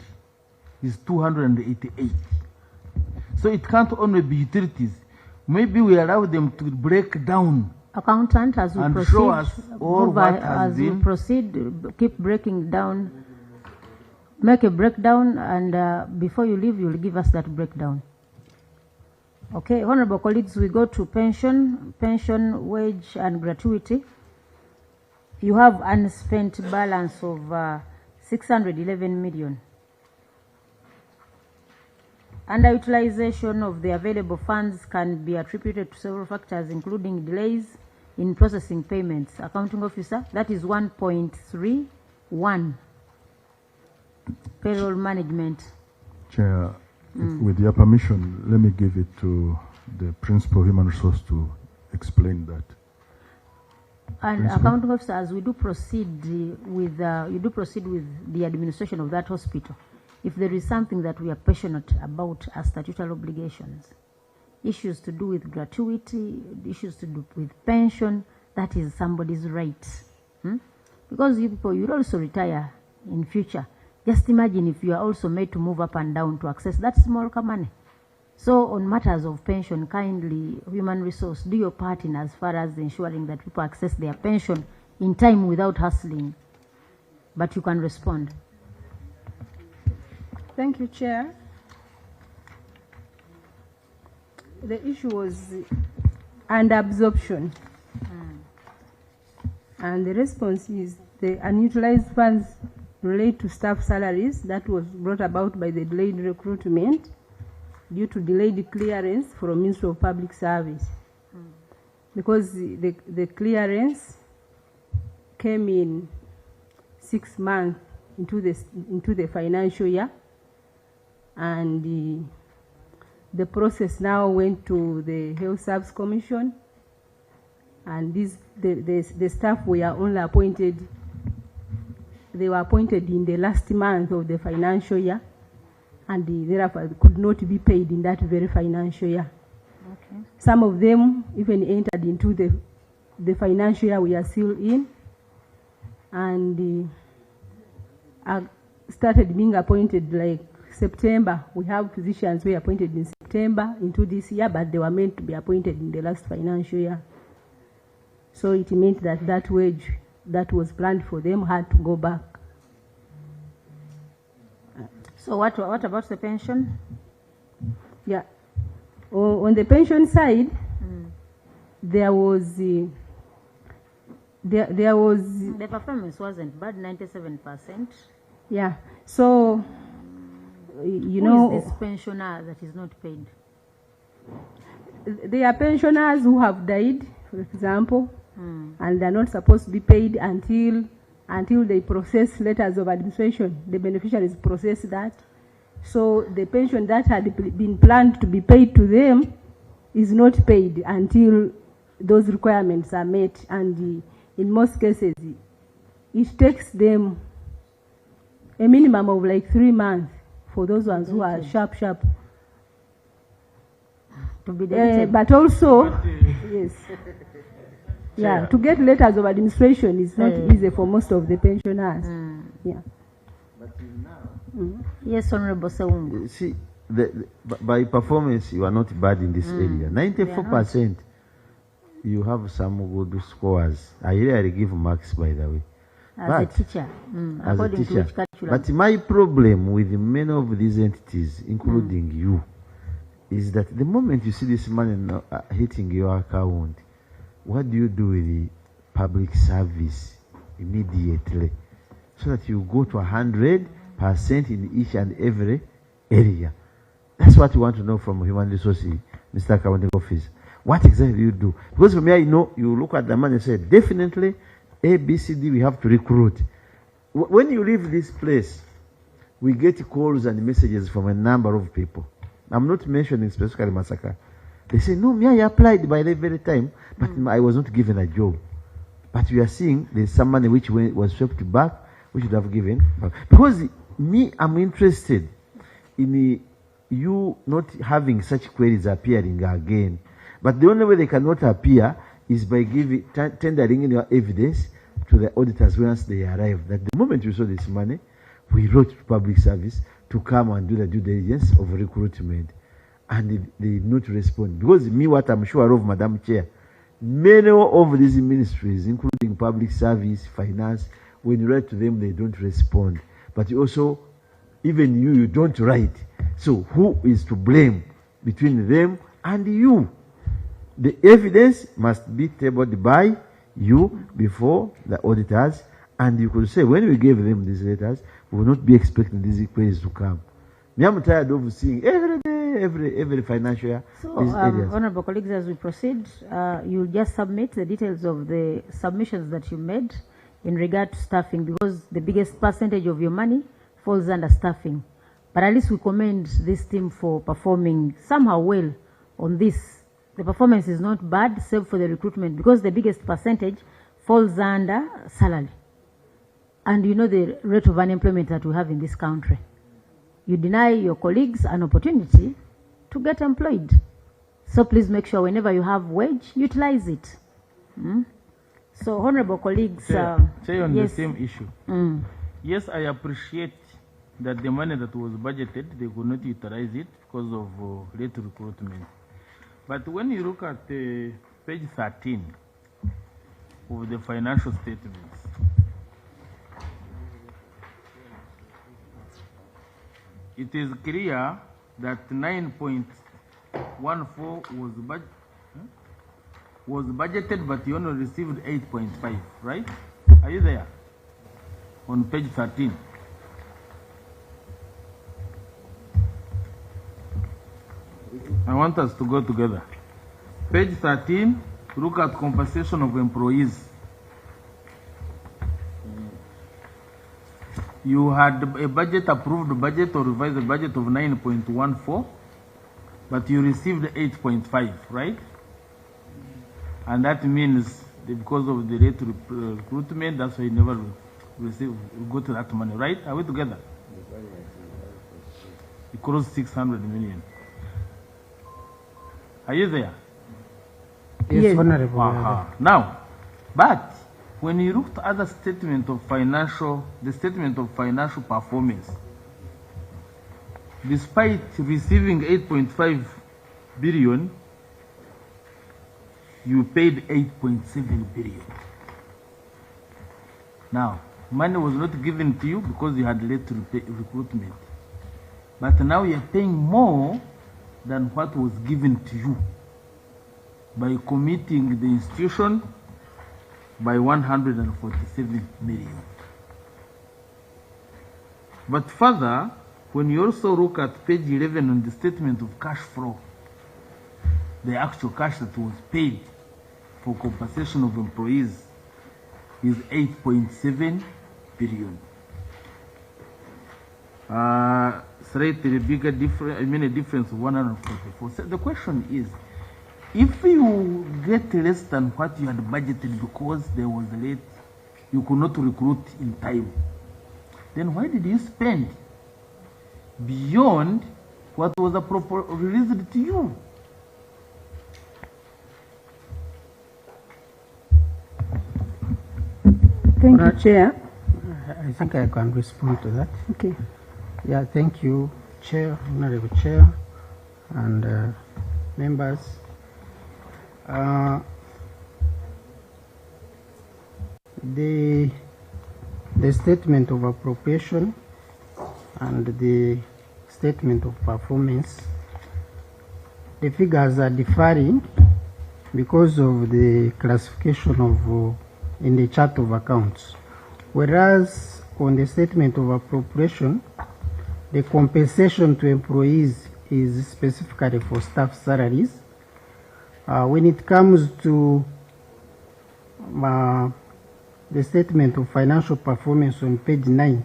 is 288. So it can't only be utilities. Maybe we allow them to break down. Accountant, as we and proceed, show us all what has as been. we proceed, keep breaking down. Make a breakdown, and before you leave, you'll give us that breakdown. Okay, honorable colleagues, we go to pension, wage, and gratuity. You have unspent balance of 611 million. Underutilization of the available funds can be attributed to several factors, including delays in processing payments. Accounting officer, that is 1.31. Payroll management. Chair, with your permission, let me give it to the principal human resource to explain that. And accounting officer, as we do proceed with, you do proceed with the administration of that hospital, if there is something that we are passionate about as statutory obligations, issues to do with gratuity, issues to do with pension, that is somebody's right. Because you people, you'll also retire in future. Just imagine if you are also made to move up and down to access that small money. So on matters of pension, kindly, human resource, do your part in as far as ensuring that people access their pension in time without hustling. But you can respond. Thank you, Chair. The issue was under absorption. And the response is the unutilized funds relate to staff salaries that was brought about by the delayed recruitment due to delayed clearance from Ministry of Public Service. Because the clearance came in 6 months into the financial year, and the process now went to the Health Service Commission, and the staff were only appointed, they were appointed in the last month of the financial year, and therefore could not be paid in that very financial year. Okay. Some of them even entered into the financial year we are still in, and started being appointed like September. We have positions were appointed in September into this year, but they were meant to be appointed in the last financial year. So it meant that that wage that was planned for them had to go back. So what about the pension? Yeah. On the pension side, there was the performance wasn't bad, 97%. Yeah. So Who is this pensioner that is not paid? There are pensioners who have died, for example, and they're not supposed to be paid until they process letters of administration. The beneficiaries process that. So the pension that had been planned to be paid to them is not paid until those requirements are met. And in most cases, it takes them a minimum of like 3 months for those ones who are sharp. To be deleted. But also, yes. Yeah, to get letters of administration is not easy for most of the pensioners. Yeah. Yes, Honorable Sawungu. See, by performance, you are not bad in this area. 94%, you have some good scores. I really give marks, by the way. As a teacher. As a teacher. But my problem with many of these entities, including you, is that the moment you see this money hitting your account, what do you do with the public service immediately? So that you go to 100% in each and every area. That's what we want to know from Human Resources, Mr. Accounting Office. What exactly do you do? Because for me, I know you look at the money and say, definitely A, B, C, D, we have to recruit. When you leave this place, we get calls and messages from a number of people. I'm not mentioning specifically Masaka. They say, no, me, I applied by the very time, but I was not given a job. But we are seeing there's some money which was swept back, which would have given. Because me, I'm interested in you not having such queries appearing again. But the only way they cannot appear is by tendering in your evidence to the auditors once they arrive. That the moment we saw this money, we wrote to public service to come and do the due diligence of recruitment. And they did not respond. Because me, what I'm sure of, Madam Chair, many of these ministries, including public service, finance, when you write to them, they don't respond. But also, even you don't write. So who is to blame between them and you? The evidence must be tabled by you before the auditors, and you could say, when we gave them these letters, we will not be expecting these queries to come. Me, I'm tired of seeing every day, every financial year. So, honorable colleagues, as we proceed, you'll just submit the details of the submissions that you made in regard to staffing, because the biggest percentage of your money falls under staffing. But at least we commend this team for performing somehow well on this. The performance is not bad, save for the recruitment, because the biggest percentage falls under salary. And you know the rate of unemployment that we have in this country. You deny your colleagues an opportunity to get employed. So please make sure whenever you have wage, utilize it. So, honorable colleagues... Say on yes. the same issue. Yes, I appreciate that the money that was budgeted, they could not utilize it because of late recruitment. But when you look at page 13 of the financial statements, it is clear that 9.14 was budgeted, but you only received 8.5, right? Are you there? On page 13. I want us to go together. Page 13, look at compensation of employees. You had a budget, approved budget or revised budget of 9.14, but you received 8.5, right? And that means that because of the late recruitment, that's why you never got that money, right? Are we together? It crossed 600 million. Are you there? Yes, Honorable. Now, but when you look at other statement of financial, the statement of financial performance, despite receiving 8.5 billion, you paid 8.7 billion. Now, money was not given to you because you had late recruitment. But now you're paying more than what was given to you by committing the institution by 147 million. But further, when you also look at page 11 on the statement of cash flow, the actual cash that was paid for compensation of employees is 8.7 billion. Slightly bigger difference, a difference of 144. So the question is, if you get less than what you had budgeted because there was late, you could not recruit in time, then why did you spend beyond what was released to you? Thank you, Chair. I think I can respond to that. Okay. Yeah, thank you, Chair, Honorable Chair, and members. The statement of appropriation and the statement of performance, the figures are differing because of the classification of in the chart of accounts. Whereas on the statement of appropriation, the compensation to employees is specifically for staff salaries. When it comes to the statement of financial performance on page 9,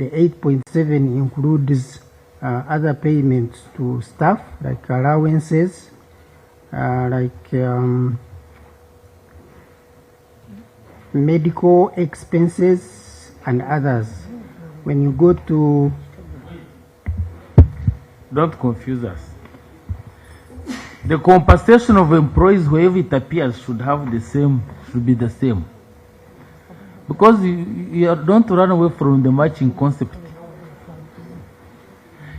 The 8.7 includes other payments to staff, like allowances, medical expenses, and others. When you go to... Don't confuse us. The compensation of employees, wherever it appears, should be the same. Because you don't run away from the matching concept.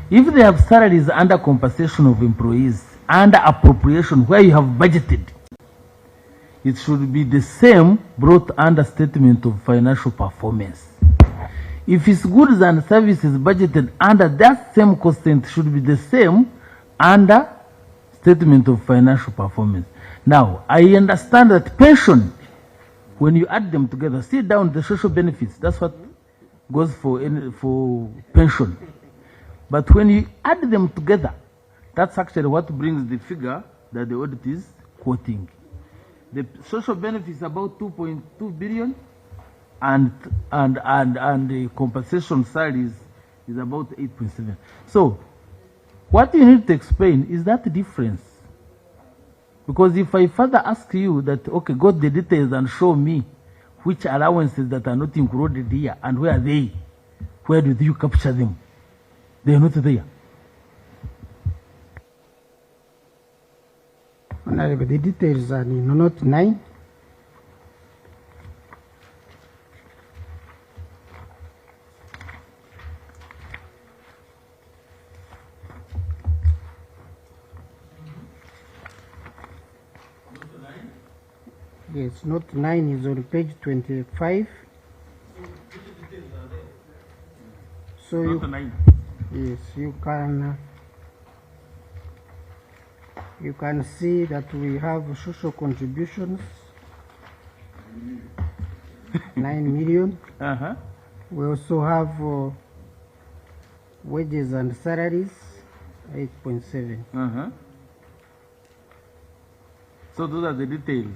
If they have salaries under compensation of employees, under appropriation where you have budgeted, it should be the same brought under statement of financial performance. If it's goods and services budgeted under that same constant, should be the same under statement of financial performance. Now, I understand that pension, when you add them together, sit down the social benefits, that's what goes for pension. But when you add them together, that's actually what brings the figure that the audit is quoting. The social benefits is about 2.2 billion, and the compensation salaries is about 8.7. So, what you need to explain is that difference. Because if I further ask you that, okay, go to the details and show me which allowances that are not included here and where are they, where did you capture them? They are not there. Honorable, the details are in note 9. Yes, note 9 is on page 25. So Note 9. Yes, you can see that we have social contributions, 9 million. We also have wages and salaries, 8.7. So those are the details.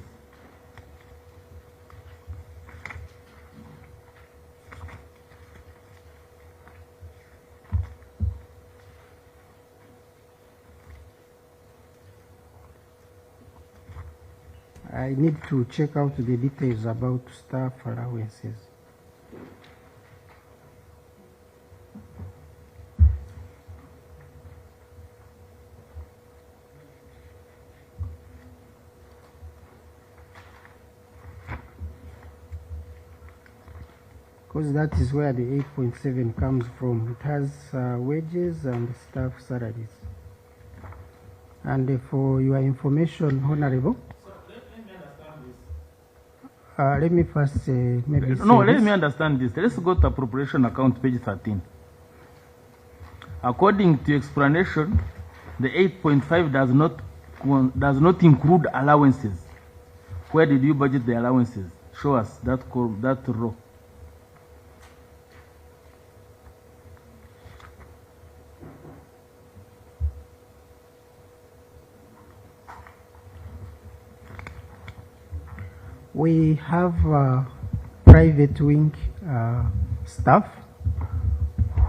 I need to check out the details about staff allowances. Because that is where the 8.7 comes from. It has wages and staff salaries. And for your information, Honorable, let me first maybe let me understand this. Let's go to appropriation account, page 13. According to explanation, the 8.5 does not include allowances. Where did you budget the allowances? Show us that row. We have private wing staff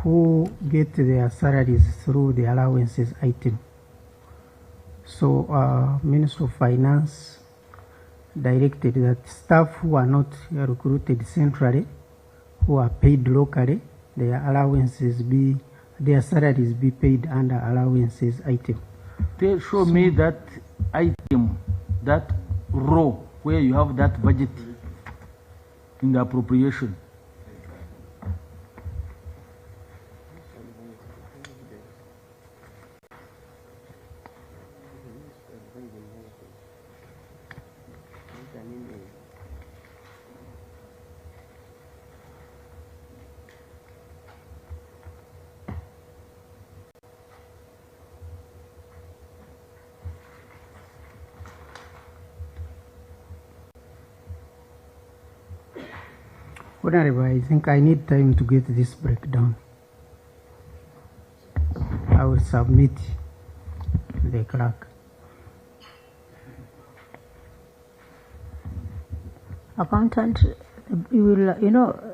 who get their salaries through the allowances item. So Minister of Finance directed that staff who are not recruited centrally, who are paid locally, their salaries be paid under allowances item. They show me that item, that row, where you have that budget in the appropriation. Honorable, I think I need time to get this breakdown. I will submit to the clerk. Accountant, you will,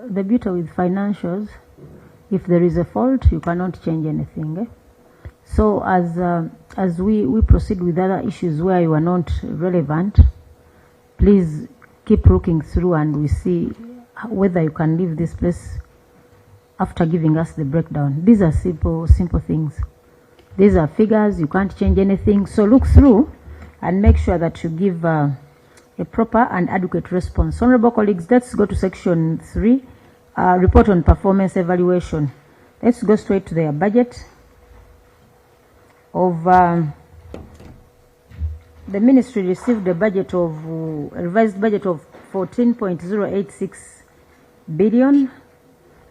the beauty with financials If there is a fault, you cannot change anything. Eh? So as we proceed with other issues where you are not relevant, please keep looking through and we see whether you can leave this place after giving us the breakdown. These are simple things. These are figures, you can't change anything. So look through and make sure that you give a proper and adequate response. Honorable colleagues, let's go to section 3, report on performance evaluation. Let's go straight to their budget of the ministry received a budget of a revised budget of 14.086 billion,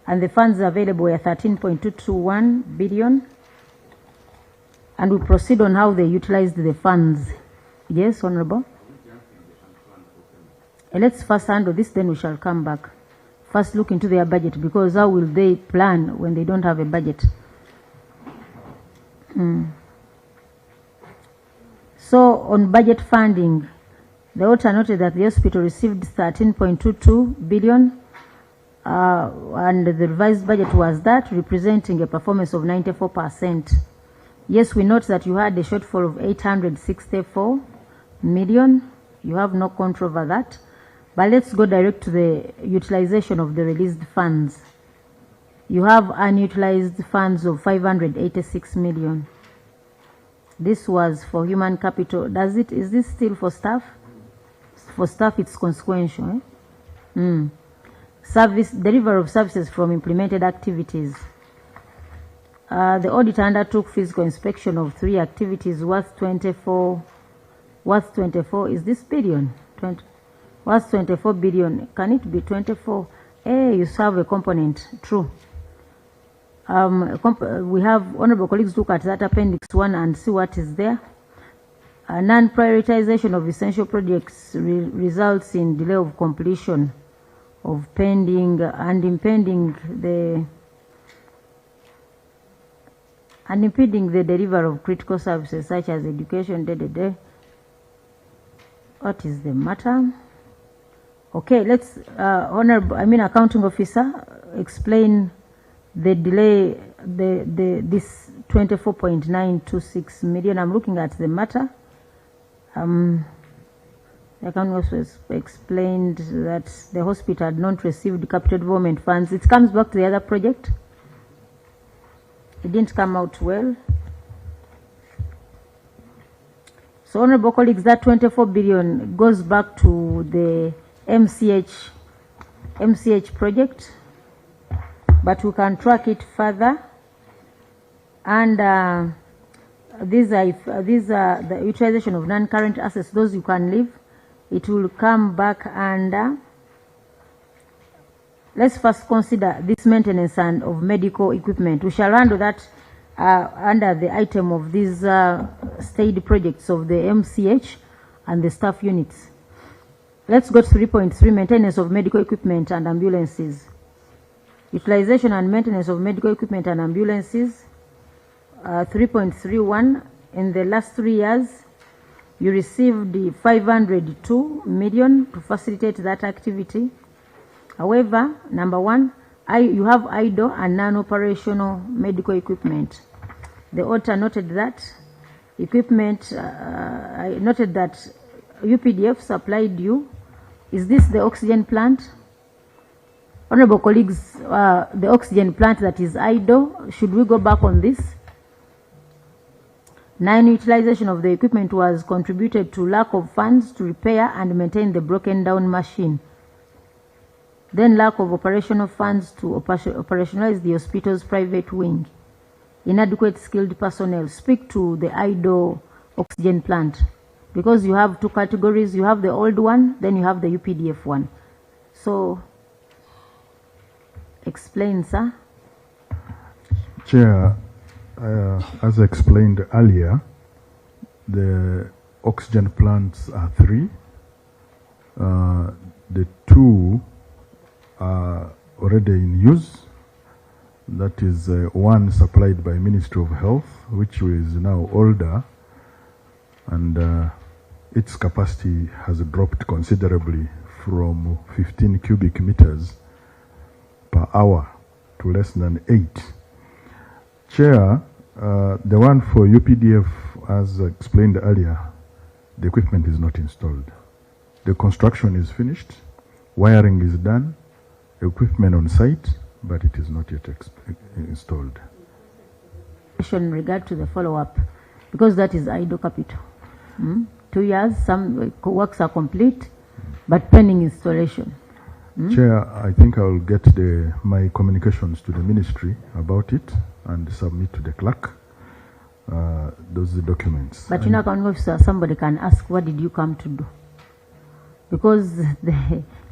and the funds available were 13.221 billion. And we proceed on how they utilized the funds. Yes, Honorable. Let's first handle this, then we shall come back. First look into their budget, because how will they plan when they don't have a budget? So on budget funding, the auditor noted that the hospital received 13.22 billion, and the revised budget was that, representing a performance of 94%. Yes, we note that you had a shortfall of 864 million. You have no control over that. But let's go direct to the utilization of the released funds. You have unutilized funds of 586 million. This was for human capital. Is this still for staff? For staff, it's consequential. Delivery of services from implemented activities. The auditor undertook physical inspection of 3 activities worth 24. Worth 24 is this billion? Worth 24 billion. Can it be 24? You serve a component. True. We have honorable colleagues look at that appendix 1 and see what is there. Non-prioritization of essential projects results in delay of completion of pending and impeding the delivery of critical services such as education. What is the matter? Okay, let's accounting officer, explain the delay, this 24.926 million. I'm looking at the matter. The accounting officer explained that the hospital had not received capital development funds. It comes back to the other project. It didn't come out well. So, honorable colleagues, that 24 billion goes back to the MCH project, but we can track it further. And these are the utilization of non-current assets. Those you can leave. It will come back under. Let's first consider this maintenance and of medical equipment. We shall handle that under the item of these stayed projects of the MCH and the staff units. Let's go to 3.3, maintenance of medical equipment and ambulances. Utilization and maintenance of medical equipment and ambulances. 3.31, in the last 3 years, you received 502 million to facilitate that activity. However, number 1, you have idle and non-operational medical equipment. The auditor noted that noted that UPDF supplied you. Is this the oxygen plant? Honorable colleagues, the oxygen plant that is idle, should we go back on this? 9, utilization of the equipment was contributed to lack of funds to repair and maintain the broken down machine. Then lack of operational funds to operationalize the hospital's private wing. Inadequate skilled personnel. Speak to the idle oxygen plant, because you have 2 categories. You have the old one, then you have the UPDF one. So, explain, sir. Chair, as explained earlier, the oxygen plants are 3. The 2 are already in use. That is one supplied by Ministry of Health, which is now older, and its capacity has dropped considerably from 15 cubic meters per hour to less than 8. Chair, the one for UPDF, as explained earlier, the equipment is not installed. The construction is finished, wiring is done, equipment on site, but it is not yet installed. In regard to the follow-up, because that is idle capital. 2 years, some works are complete, but pending installation. Chair, I think I will get my communications to the ministry about it and submit to the clerk those documents. But in accounting officer, somebody can ask, what did you come to do? Because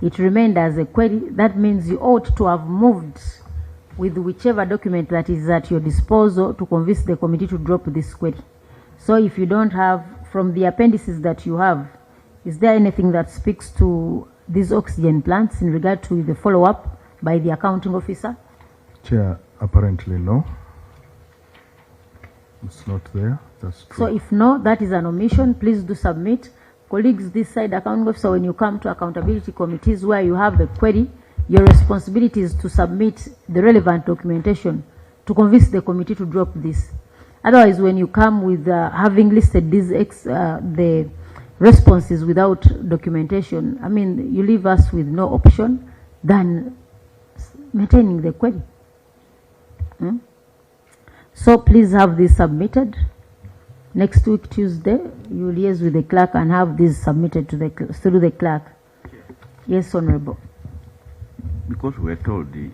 it remained as a query. That means you ought to have moved with whichever document that is at your disposal to convince the committee to drop this query. So if you don't have, from the appendices that you have, is there anything that speaks to these oxygen plants in regard to the follow-up by the accounting officer? Chair, apparently no. It's not there. That's true. So if no, that is an omission. Please do submit. Colleagues, this side accounting officer, when you come to accountability committees where you have a query, your responsibility is to submit the relevant documentation to convince the committee to drop this. Otherwise, when you come with having listed these the responses without documentation, I mean, you leave us with no option than maintaining the query. So please have this submitted. Next week, Tuesday, you liaise with the clerk and have this submitted to through the clerk. Yes, Honorable. Because we are told the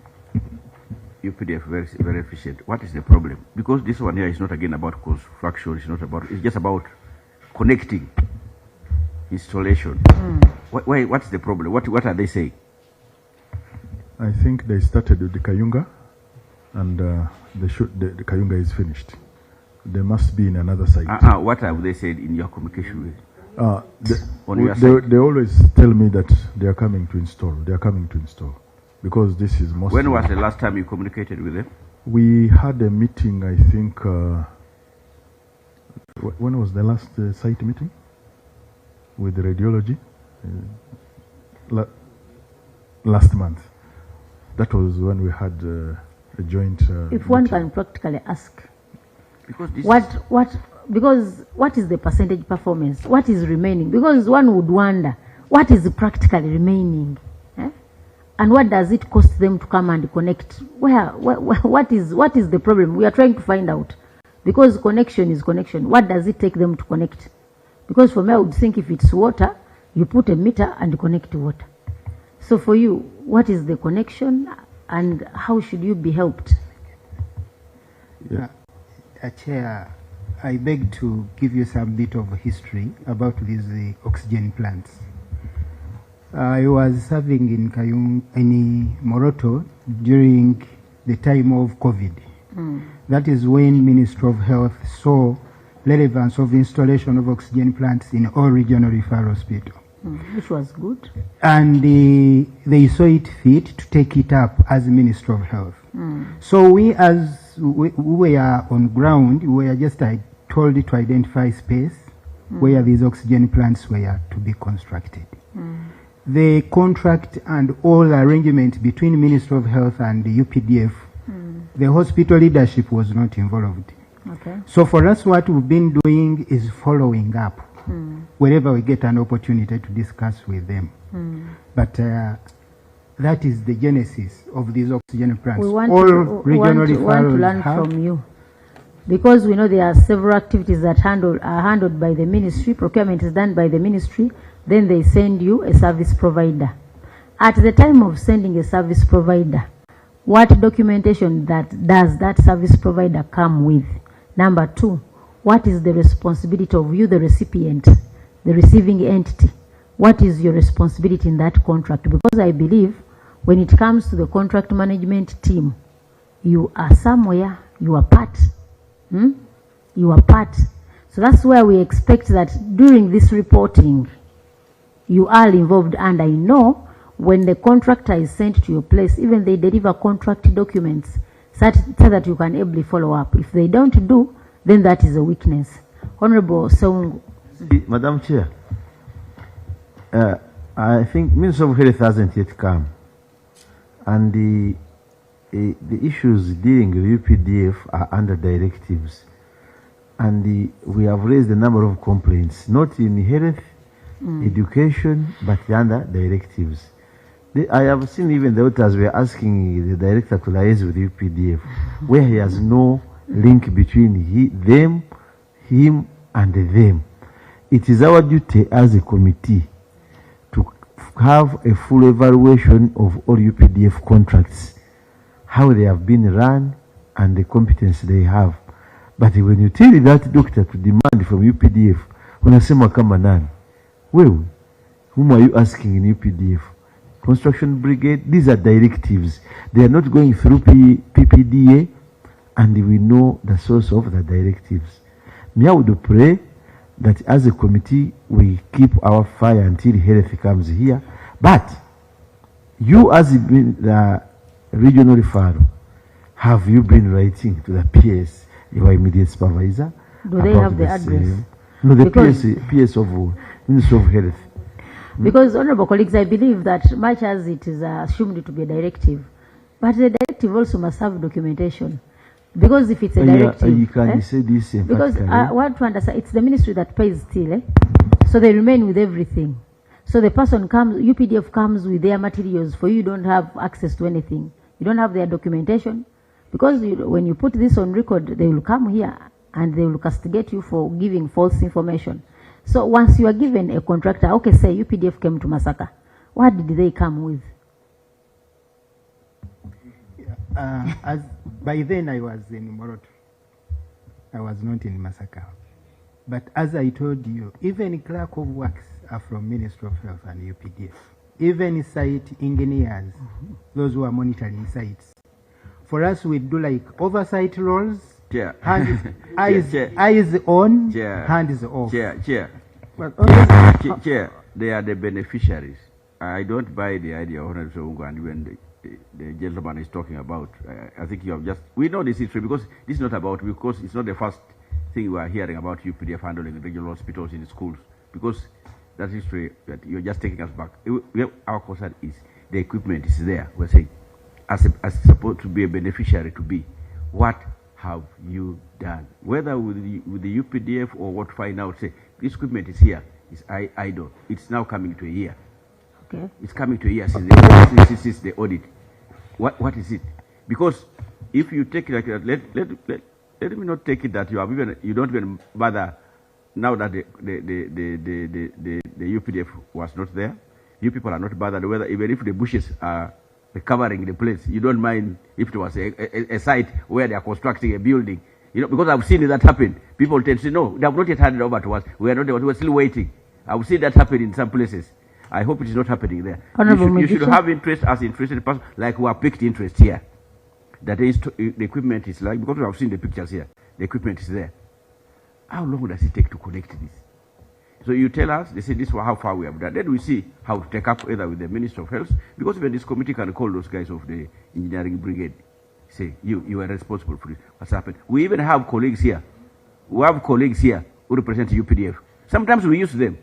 UPDF very, very efficient. What is the problem? Because this one here is not again about construction. It's just about connecting, installation. What's the problem? What are they saying? I think they started with the Kayunga, and the Kayunga is finished. They must be in another site. What have they said in your communication with? They always tell me that they are coming to install. They are coming to install. Because this is mostly... When was the last time you communicated with them? We had a meeting, I think... when was the last site meeting? With the radiology? Last month. That was when we had a joint... if one can practically ask... Because this because what is the percentage performance? What is remaining? Because one would wonder, what is practically remaining? And what does it cost them to come and connect? What is the problem? We are trying to find out. Because connection is connection. What does it take them to connect? Because for me, I would think if it's water, you put a meter and connect to water. So for you, what is the connection and how should you be helped? Yeah. Chair, I beg to give you some bit of history about these oxygen plants. I was serving in Moroto during the time of COVID. That is when Ministry of Health saw relevance of installation of oxygen plants in all regional referral hospitals. Which was good. And they saw it fit to take it up as Ministry of Health. So we were on ground, we were just told to identify space where these oxygen plants were to be constructed. The contract and all arrangement between Ministry of Health and the UPDF, the hospital leadership was not involved. Okay. So for us, what we've been doing is following up wherever we get an opportunity to discuss with them. But that is the genesis of these oxygen plants. We want to learn from you. Because we know there are several activities that are handled by the ministry, procurement is done by the ministry, then they send you a service provider. At the time of sending a service provider, what documentation does that service provider come with? Number 2, what is the responsibility of you, the recipient, the receiving entity? What is your responsibility in that contract? Because I believe when it comes to the contract management team, you are somewhere, you are part. You are part. So that's where we expect that during this reporting, you are involved. And I know when the contractor is sent to your place, even they deliver contract documents so that you can ably follow up. If they don't do, then that is a weakness. Honorable Saungu. Madam Chair, I think Minister of Health hasn't yet come. And the issues dealing with UPDF are under directives, and we have raised a number of complaints, not in health, education, but under directives. I have seen even the auditors were asking the director to liaise with UPDF, where he has no link between him, and them. It is our duty as a committee to have a full evaluation of all UPDF contracts, how they have been run, and the competence they have. But when you tell that doctor to demand from UPDF, unasema kama nani? Wewe, whom are you asking in UPDF? Construction brigade, these are directives. They are not going through PPDA, and we know the source of the directives. Me, I would pray that as a committee, we keep our fire until health comes here. But you as the regional referral, have you been writing to the PS, your immediate supervisor? Do they have the address? No, the PS of Ministry of Health. Because, honorable colleagues, I believe that much as it is assumed to be a directive, but the directive also must have documentation. Because if it's a directive, you can say this because I want to understand, it's the ministry that pays still, so they remain with everything. So the person comes, UPDF comes with their materials. For you don't have access to anything. You don't have their documentation. Because when you put this on record, they will come here and they will castigate you for giving false information. So once you are given a contractor, okay, say UPDF came to Masaka, what did they come with? As by then I was in Moroto. I was not in Masaka. But as I told you, even clerk of works are from Ministry of Health and UPDF. Even site engineers, those who are monitoring sites. For us, we do like oversight roles. Eyes on, hands off. Chair, they are the beneficiaries. I don't buy the idea of Honorable and when the gentleman is talking about. I think you have just, we know this history because this is not about, because it's not the first thing we are hearing about UPDF handling regional hospitals in the schools, because that history that you're just taking us back. Our concern is the equipment is there. We're saying, as supposed to be a beneficiary to be, what have you done? Whether with the UPDF or what, find out, say, this equipment is here, it's idle. It's now coming to a year. Okay. It's coming to a year since the audit. What is it? Because if you take it like that, let me not take it that you don't even bother now that the UPDF was not there. You people are not bothered whether, even if the bushes are covering the place, you don't mind if it was a site where they are constructing a building. You know, because I've seen that happen. People tend to say, no, they have not yet handed over to us. We're still waiting. I've seen that happen in some places. I hope it is not happening there. You should have interest as interested person, like we have picked interest here. That is, the equipment is like, because we have seen the pictures here, the equipment is there. How long does it take to connect this? So you tell us, they say this is how far we have done. Then we see how to take up either with the Minister of Health, because even this committee can call those guys of the engineering brigade. Say, you are responsible for this. What's happened? We even have colleagues here. We have colleagues here who represent UPDF. Sometimes we use them.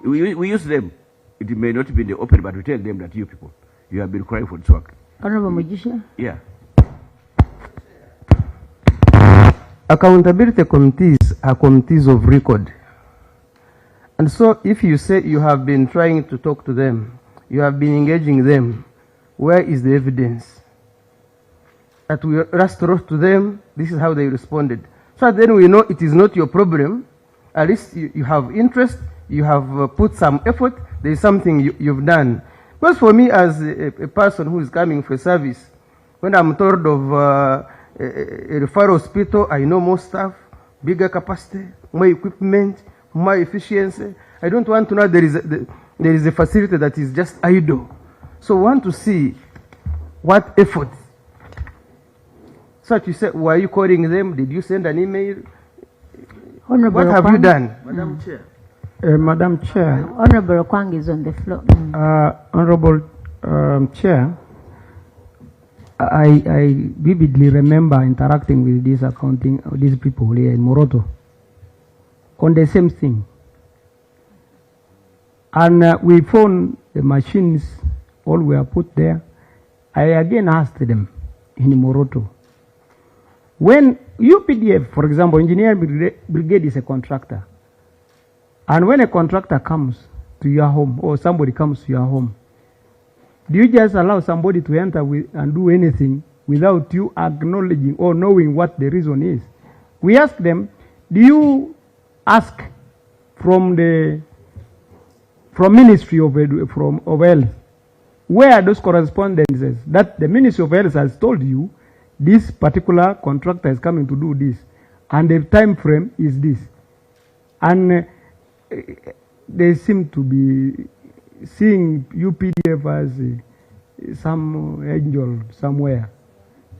We use them. It may not be in the open, but we tell them that you people, you have been crying for this work. Honorable Mujisha? Yeah. Accountability committees are committees of record. And so if you say you have been trying to talk to them, you have been engaging them, where is the evidence? That we just wrote to them, this is how they responded. So then we know it is not your problem. At least you have interest, you have put some effort, there is something you've done. Because for me as a person who is coming for service, when I'm told of a referral hospital, I know more staff, bigger capacity, more equipment, more efficiency. I don't want to know there is a facility that is just idle. So I want to see what effort. So you said, were you calling them? Did you send an email? Honorable what have you done? Madam Chair. Madam Chair. Honorable Kwang is on the floor. Honorable Chair, I vividly remember interacting with these people here in Moroto on the same thing. And we found the machines, all were put there. I again asked them, in Moroto. When UPDF, for example, engineering brigade is a contractor, and when a contractor comes to your home or somebody comes to your home, do you just allow somebody to enter and do anything without you acknowledging or knowing what the reason is? We ask them, do you ask from Ministry of Health, where are those correspondences that the Ministry of Health has told you this particular contractor is coming to do this and the time frame is this? And they seem to be seeing UPDF as some angel somewhere.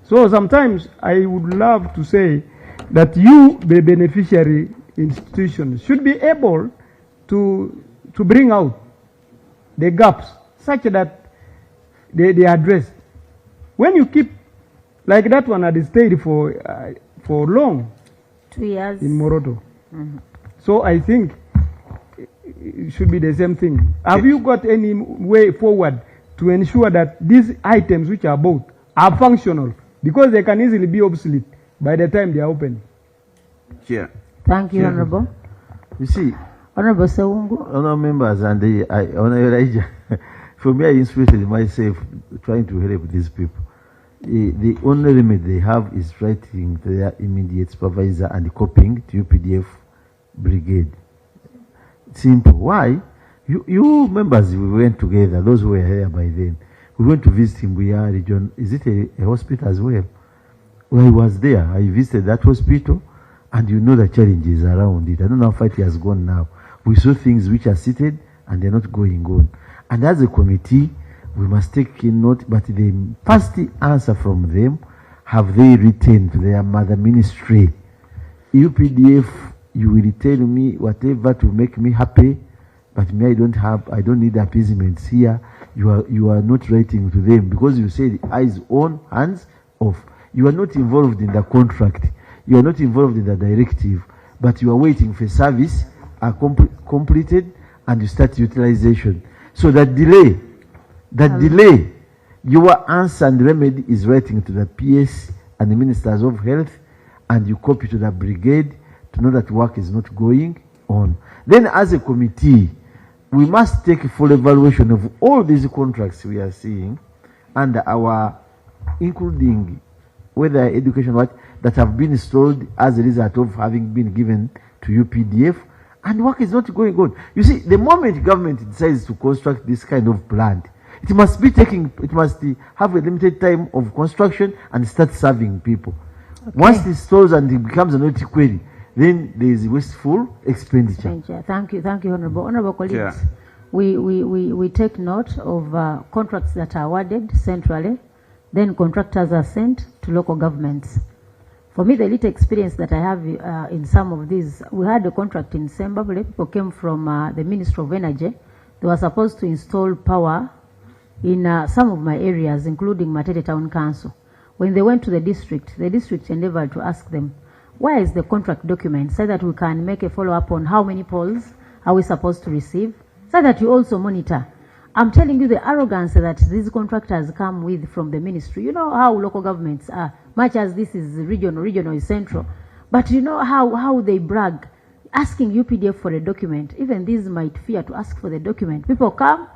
So sometimes I would love to say that you, the beneficiary institutions, should be able to bring out the gaps such that they are addressed. When you keep, like that one had stayed for long, 2 years in Moroto. Mhm. So I think it should be the same thing. Have you got any way forward to ensure that these items which are bought are functional? Because they can easily be obsolete by the time they are open. Chair. Thank you, Honorable. You see, Honorable Sewungu. Honorable members and Honorable Elijah, for me, I inspirited myself trying to help these people. The only remedy they have is writing to their immediate supervisor and copying to UPDF brigade. Simple. Why? You members, we went together, those who were here by then. We went to visit him. We are region. Is it a hospital as well? When I was there, I visited that hospital, and you know the challenges around it. I don't know how far it has gone now. We saw things which are seated and they're not going on. And as a committee, we must take note, but the first answer from them, have they written to their mother ministry? UPDF, you will tell me whatever to make me happy, but me, I don't need appeasements here. You are not writing to them because you said eyes on, hands off. You are not involved in the contract. You are not involved in the directive, but you are waiting for service are completed and you start utilization. So that delay, your answer and remedy is writing to the PS and the Ministers of Health, and you copy to the brigade to know that work is not going on. Then as a committee, we must take a full evaluation of all these contracts we are seeing under our, including whether education that have been installed as a result of having been given to UPDF, and work is not going on. You see, the moment government decides to construct this kind of plant, it must have a limited time of construction and start serving people. Okay. Once it stalls and it becomes an OT query, then there is wasteful expenditure. Thank you, Honorable. Honorable colleagues, Yeah. we take note of contracts that are awarded centrally, then contractors are sent to local governments. For me, the little experience that I have in some of these, we had a contract in Zimbabwe. People came from the Ministry of Energy. They were supposed to install power in some of my areas, including Matete Town Council. When they went to the district endeavored to ask them, where is the contract document, so that we can make a follow-up on how many polls are we supposed to receive, so that you also monitor. I'm telling you the arrogance that these contractors come with from the ministry. You know how local governments are, much as this is regional is central, but you know how they brag, asking UPDF for a document. Even these might fear to ask for the document. People come,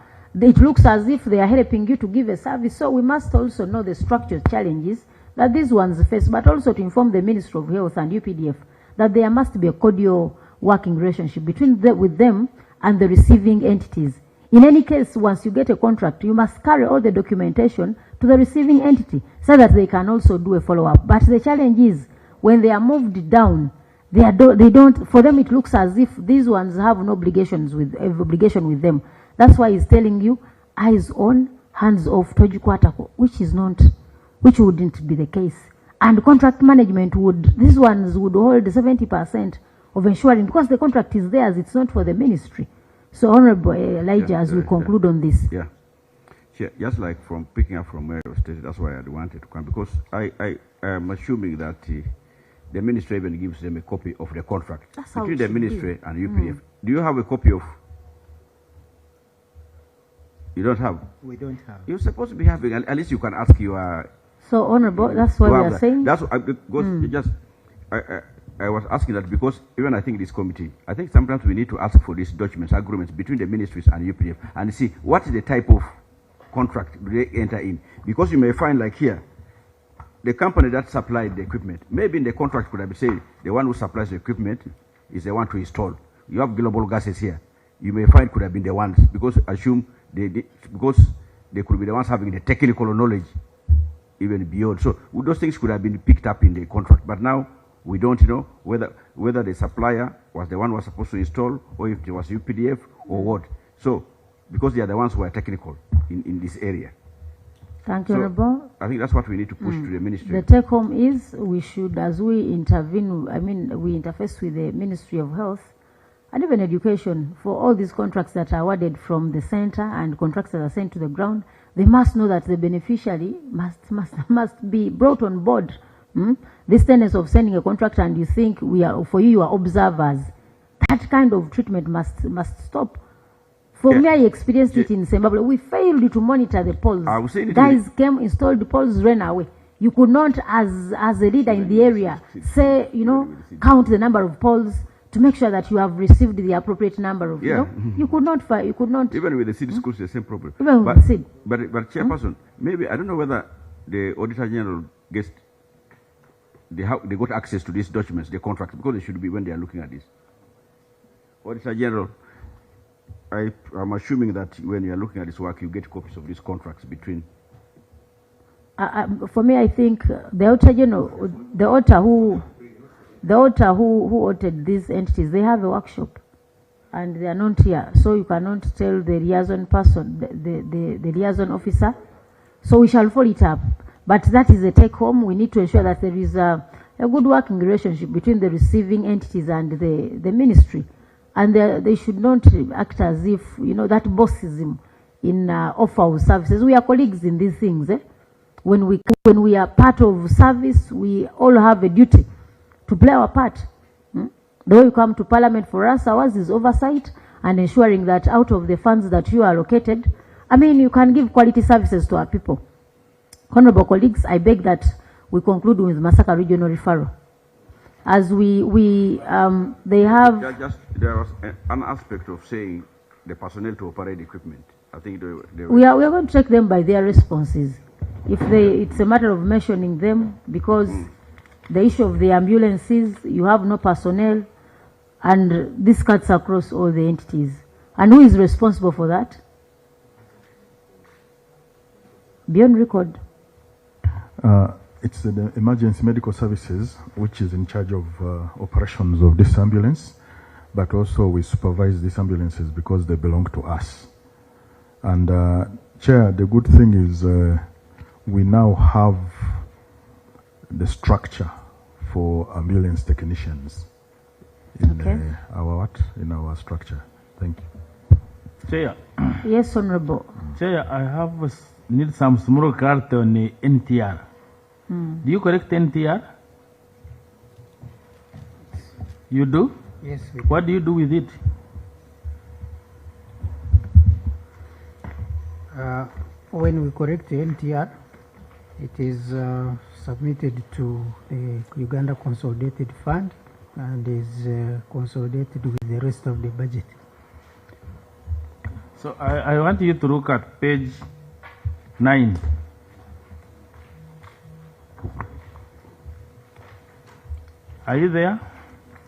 it looks as if they are helping you to give a service. So we must also know the structural challenges that these ones face, but also to inform the Ministry of Health and UPDF that there must be a cordial working relationship between with them and the receiving entities. In any case, once you get a contract, you must carry all the documentation to the receiving entity so that they can also do a follow-up. But the challenge is, when they are moved down, they don't, for them it looks as if these ones have no obligation with them. That's why he's telling you, eyes on, hands off, tojikwatako, which wouldn't be the case. And contract management these ones would hold 70% of ensuring, because the contract is theirs, it's not for the ministry. So, Honorable Elijah, as we conclude on this. Yeah. Just like from picking up from where you stated, that's why I wanted to come, because I am assuming that the ministry even gives them a copy of the contract between the ministry and UPDF. Do you have a copy of? You don't have? We don't have. You're supposed to be having, at least you can ask your So, Honorable, that's what we are saying. That's what because I was asking that because even I think this committee, I think sometimes we need to ask for these documents, agreements between the ministries and UPDF and see what is the type of contract they enter in. Because you may find like here, the company that supplied the equipment, maybe in the contract could have said the one who supplies the equipment is the one to install. You have global gases here. You may find could have been the ones because assume because they could be the ones having the technical knowledge even beyond. So those things could have been picked up in the contract. But now we don't know whether the supplier was the one who was supposed to install or if it was UPDF or what. So because they are the ones who are technical in this area. Thank you, Honorable. I think that's what we need to push to the ministry. The take home is we should, as we intervene, we interface with the Ministry of Health and even Education for all these contracts that are awarded from the center and contracts that are sent to the ground. They must know that the beneficiary must be brought on board. This tendency of sending a contract and you think you are observers, that kind of treatment must stop. For me, I experienced it in Zimbabwe. We failed to monitor the polls. Guys came, installed the polls, ran away. You could not, as a leader in the area, say, count the number of polls to make sure that you have received the appropriate number of, you could not. Even with the city schools, the same problem. Even with the city. But Chairperson, maybe, I don't know whether the Auditor General gets, they got access to these documents, the contracts, because they should be when they are looking at this. Auditor General, I'm assuming that when you are looking at this work, you get copies of these contracts between. For me, I think the auditor general, the auditor who audited these entities, they have a workshop, and they are not here, so you cannot tell the liaison person, the liaison officer. So we shall follow it up. But that is a take home. We need to ensure that there is a good working relationship between the receiving entities and the ministry. And they should not act as if, that bossism in offer of services. We are colleagues in these things. When we are part of service, we all have a duty to play our part. The way you come to Parliament for us, ours is oversight and ensuring that out of the funds that you are allocated, you can give quality services to our people. Honorable colleagues, I beg that we conclude with Masaka Regional Referral. As they have... There was an aspect of saying the personnel to operate equipment. I think we are going to check them by their responses. It's a matter of mentioning them because the issue of the ambulances, you have no personnel, and this cuts across all the entities. And who is responsible for that? Beyond record. It's the Emergency Medical Services, which is in charge of operations of this ambulance, but also we supervise these ambulances because they belong to us. And Chair, the good thing is we now have the structure for ambulance technicians in our structure. Thank you. Chair. Yes, Honorable. Chair, I need some small clarity on the NTR. Do you correct NTR? You do? Yes. What do you do with it? When we correct the NTR, it is submitted to the Uganda Consolidated Fund and is consolidated with the rest of the budget. So I want you to look at page 9. Are you there?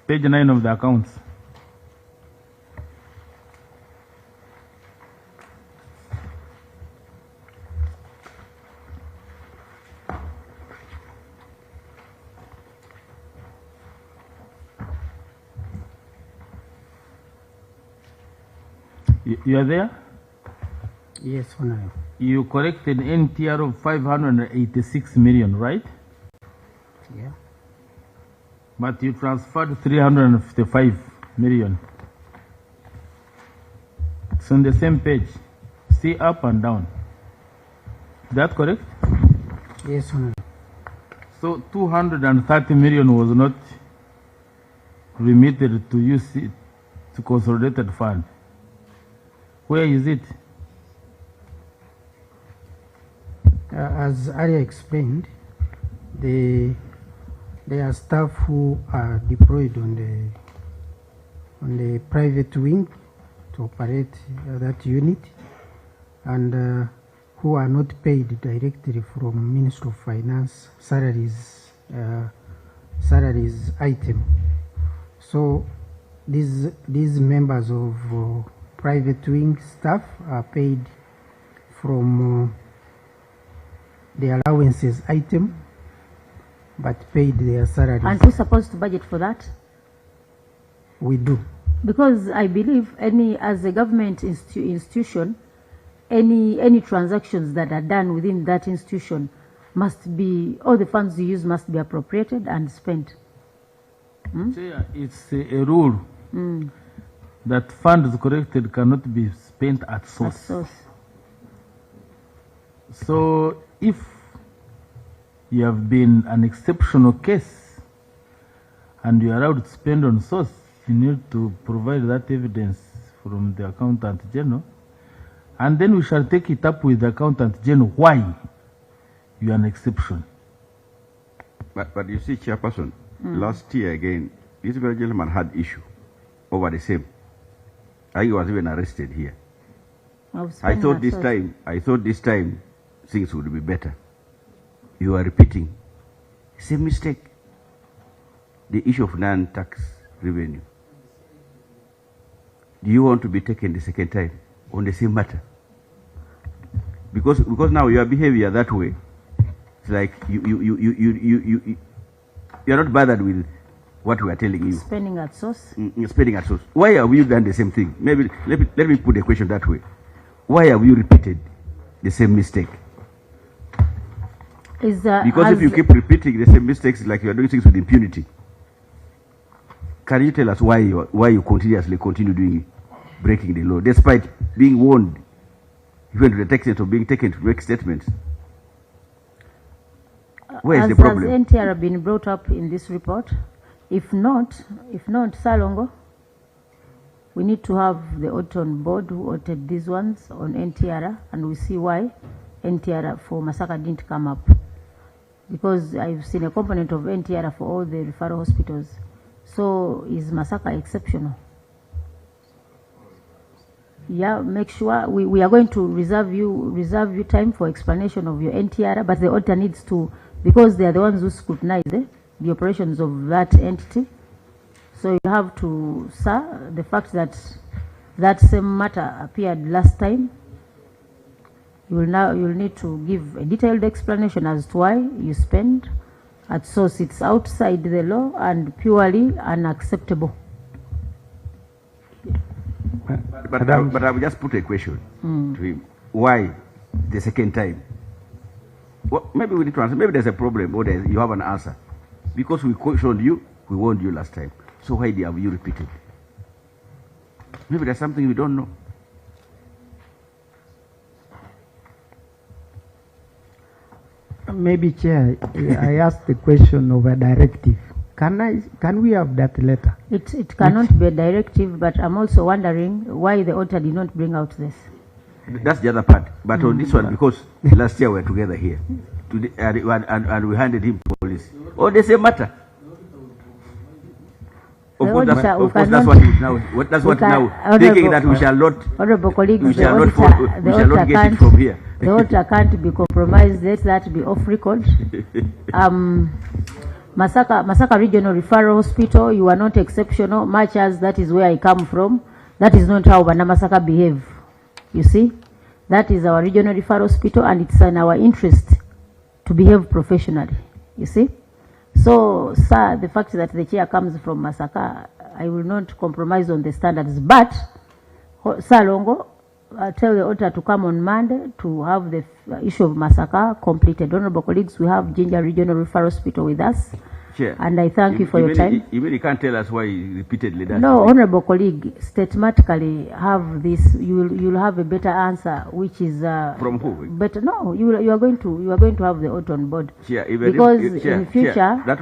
Page 9 of the accounts. You are there? Yes, Honorable. You corrected NTR of 586 million, right? Yeah. But you transferred 355 million. It's on the same page. See up and down. Is that correct? Yes, Honorable. So 230 million was not remitted to UC, to Consolidated Fund. Where is it? As Arya explained, there are staff who are deployed on the private wing to operate that unit, and who are not paid directly from Ministry of Finance salaries item. So these members of private wing staff are paid from the allowances item, but paid their salaries. And who's supposed to budget for that? We do. Because I believe as a government institution, any transactions that are done within that institution must be, all the funds you use must be appropriated and spent. It's a rule that funds collected cannot be spent at source. So if you have been an exceptional case and you are allowed to spend on source, you need to provide that evidence from the Accountant General, and then we shall take it up with the Accountant General why you are an exception. But you see, Chairperson, last year again, this very gentleman had issue over the same. I was even arrested here. I thought this time things would be better. You are repeating same mistake. The issue of non-tax revenue. Do you want to be taken the second time on the same matter? Because now your behavior that way, it's like you're not bothered with what we are telling you. Spending at source. Spending at source. Why have you done the same thing? Maybe let me put the question that way. Why have you repeated the same mistake? Because if you keep repeating the same mistakes, like you are doing things with impunity, can you tell us why you continuously continue doing breaking the law, despite being warned, even to the extent of being taken to make statements? Where is the problem? Has NTR been brought up in this report? If not, Salongo, we need to have the audit on board who audited these ones on NTR, and we see why NTR for Masaka didn't come up. Because I've seen a component of NTR for all the referral hospitals. So is Masaka exceptional? Yeah, make sure we are going to reserve you time for explanation of your NTR, but the auditor needs to, because they are the ones who scrutinize the operations of that entity. So you have to, sir, the fact that that same matter appeared last time, you'll need to give a detailed explanation as to why you spend at source. It's outside the law and purely unacceptable. But I will just put a question to him. Why the second time? Well, maybe we need to answer. Maybe there's a problem or you have an answer. Because we cautioned you, we warned you last time. So why have you repeated? Maybe there's something we don't know. Maybe, Chair, I asked the question of a directive. Can we have that letter? It cannot be a directive, but I'm also wondering why the auditor did not bring out this. That's the other part. But on this one, because last year we were together here, and we handed him to police. Oh, the same matter. Of course, that's what now thinking that we shall not. Honorable colleagues, we shall not get it from here. The auditor can't be compromised. Let that be off record. Masaka Regional Referral Hospital, you are not exceptional, much as that is where I come from. That is not how Masaka behave. You see, that is our regional referral hospital, and it's in our interest to behave professionally. You see, so sir, the fact that the chair comes from Masaka, I will not compromise on the standards. But Sir Longo, tell the auditor to come on Monday to have the issue of Masaka completed. Honorable colleagues, we have Ginger Regional Referral Hospital with us. Chair, and I thank you for your time. Even you can't tell us why you repeatedly that. No, honorable colleague, statistically have this. You'll have a better answer, which is from who? But no, you are going to have the audit on board. Chair, because in future that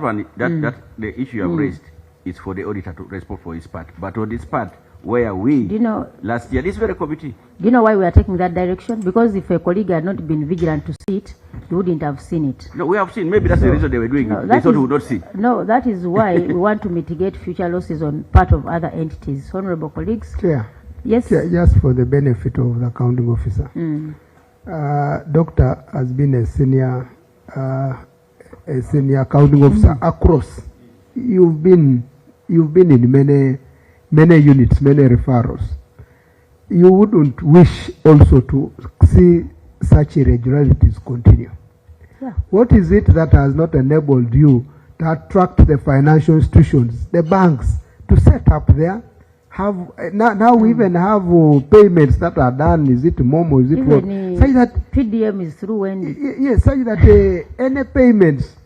the issue you have raised is for the auditor to respond for his part. But on this part, where we, Do you know, last year, this very committee. do you know why we are taking that direction? Because if a colleague had not been vigilant to see it, he wouldn't have seen it. No, we have seen. Maybe that's the reason they were doing No, it. They that thought is- we would not see. No, that is why we want to mitigate future losses on part of other entities. Honorable colleagues. Chair. Yes. Chair, just for the benefit of the accounting officer. Doctor has been a senior accounting officer across. You've been in many units, many referrals. You wouldn't wish also to see such irregularities continue. Yeah. What is it that has not enabled you to attract the financial institutions, the banks, to set up there? Now we even have payments that are done. Is it Momo? Is it what? Such that PDM is through Wendy. Yes, such that any payments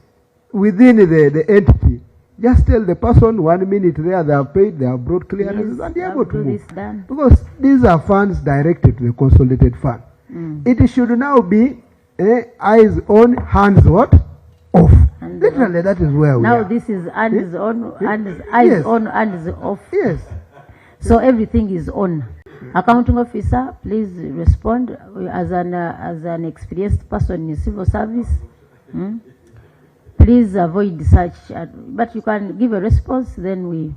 within the entity, just tell the person 1 minute there they have paid, they have brought clearances, and they are able to move. Because these are funds directed to the consolidated fund. It should now be eyes on, hands what? Off. Literally, that is where we Now are. this is hands on, eyes Yes. on, hands off. Yes. So everything is on. Accounting officer, please respond as an experienced person in civil service. Please avoid such, but you can give a response. Then we.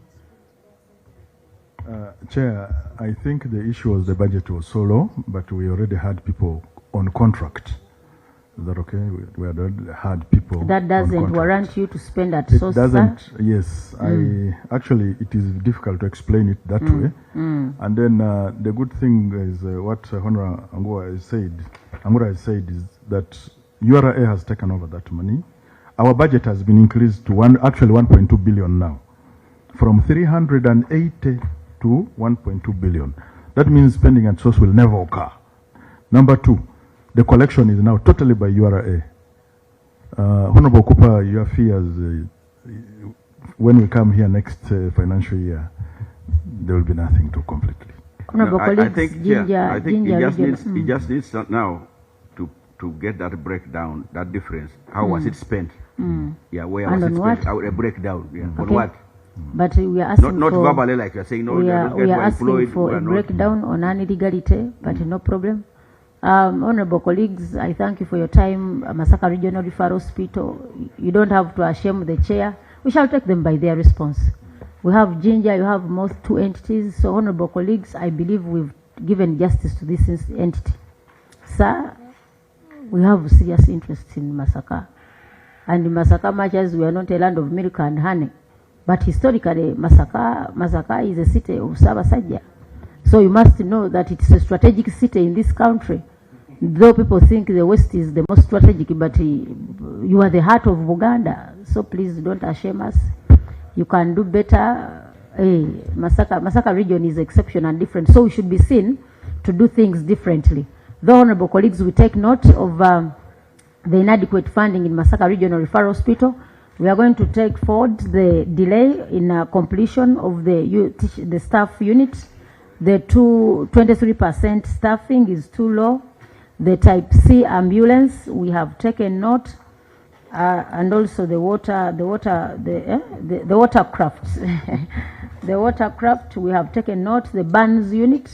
Chair, I think the issue was the budget was so low, but we already had people on contract. Is that okay? We had already had people. That on doesn't contract. warrant you to spend at It source. doesn't. Yes, I actually it is difficult to explain it that way. And then the good thing is what Honorable Angura has said is that URA has taken over that money. Our budget has been increased to 1.2 billion now, from 380 to 1.2 billion. That means spending at source will never occur. Number two, the collection is now totally by URA. Honorable Cooper, your fears, when we come here next financial year, there will be nothing to completely. Honorable I think, Ginger, I think Ginger it just Region. needs, it just needs now to get that breakdown, that difference. How was it spent? Yeah, where And was it on spent? what? A breakdown. Yeah. On Okay. what? But we are asking Not for, verbally like you're saying. No, we they are, don't we get are asking employed, for we a are not. breakdown on illegality, but no problem. Honorable colleagues, I thank you for your time. Masaka Regional Referral Hospital, you don't have to shame the chair. We shall take them by their response. We have Ginger, you have most two entities. So, honorable colleagues, I believe we've given justice to this entity. Sir, we have serious interest in Masaka. And in Masaka, much as we are not a land of milk and honey, but historically, Masaka is a city of Sabasajja. So you must know that it's a strategic city in this country. Though people think the West is the most strategic, but you are the heart of Buganda. So please don't shame us. You can do better. Masaka region is exceptional and different. So we should be seen to do things differently. Though, honorable colleagues, we take note of the inadequate funding in Masaka Regional Referral Hospital. We are going to take forward the delay in completion of the staff unit. The 23% staffing is too low. The type C ambulance, we have taken note, and also the watercraft. The watercraft, we have taken note. The burns unit,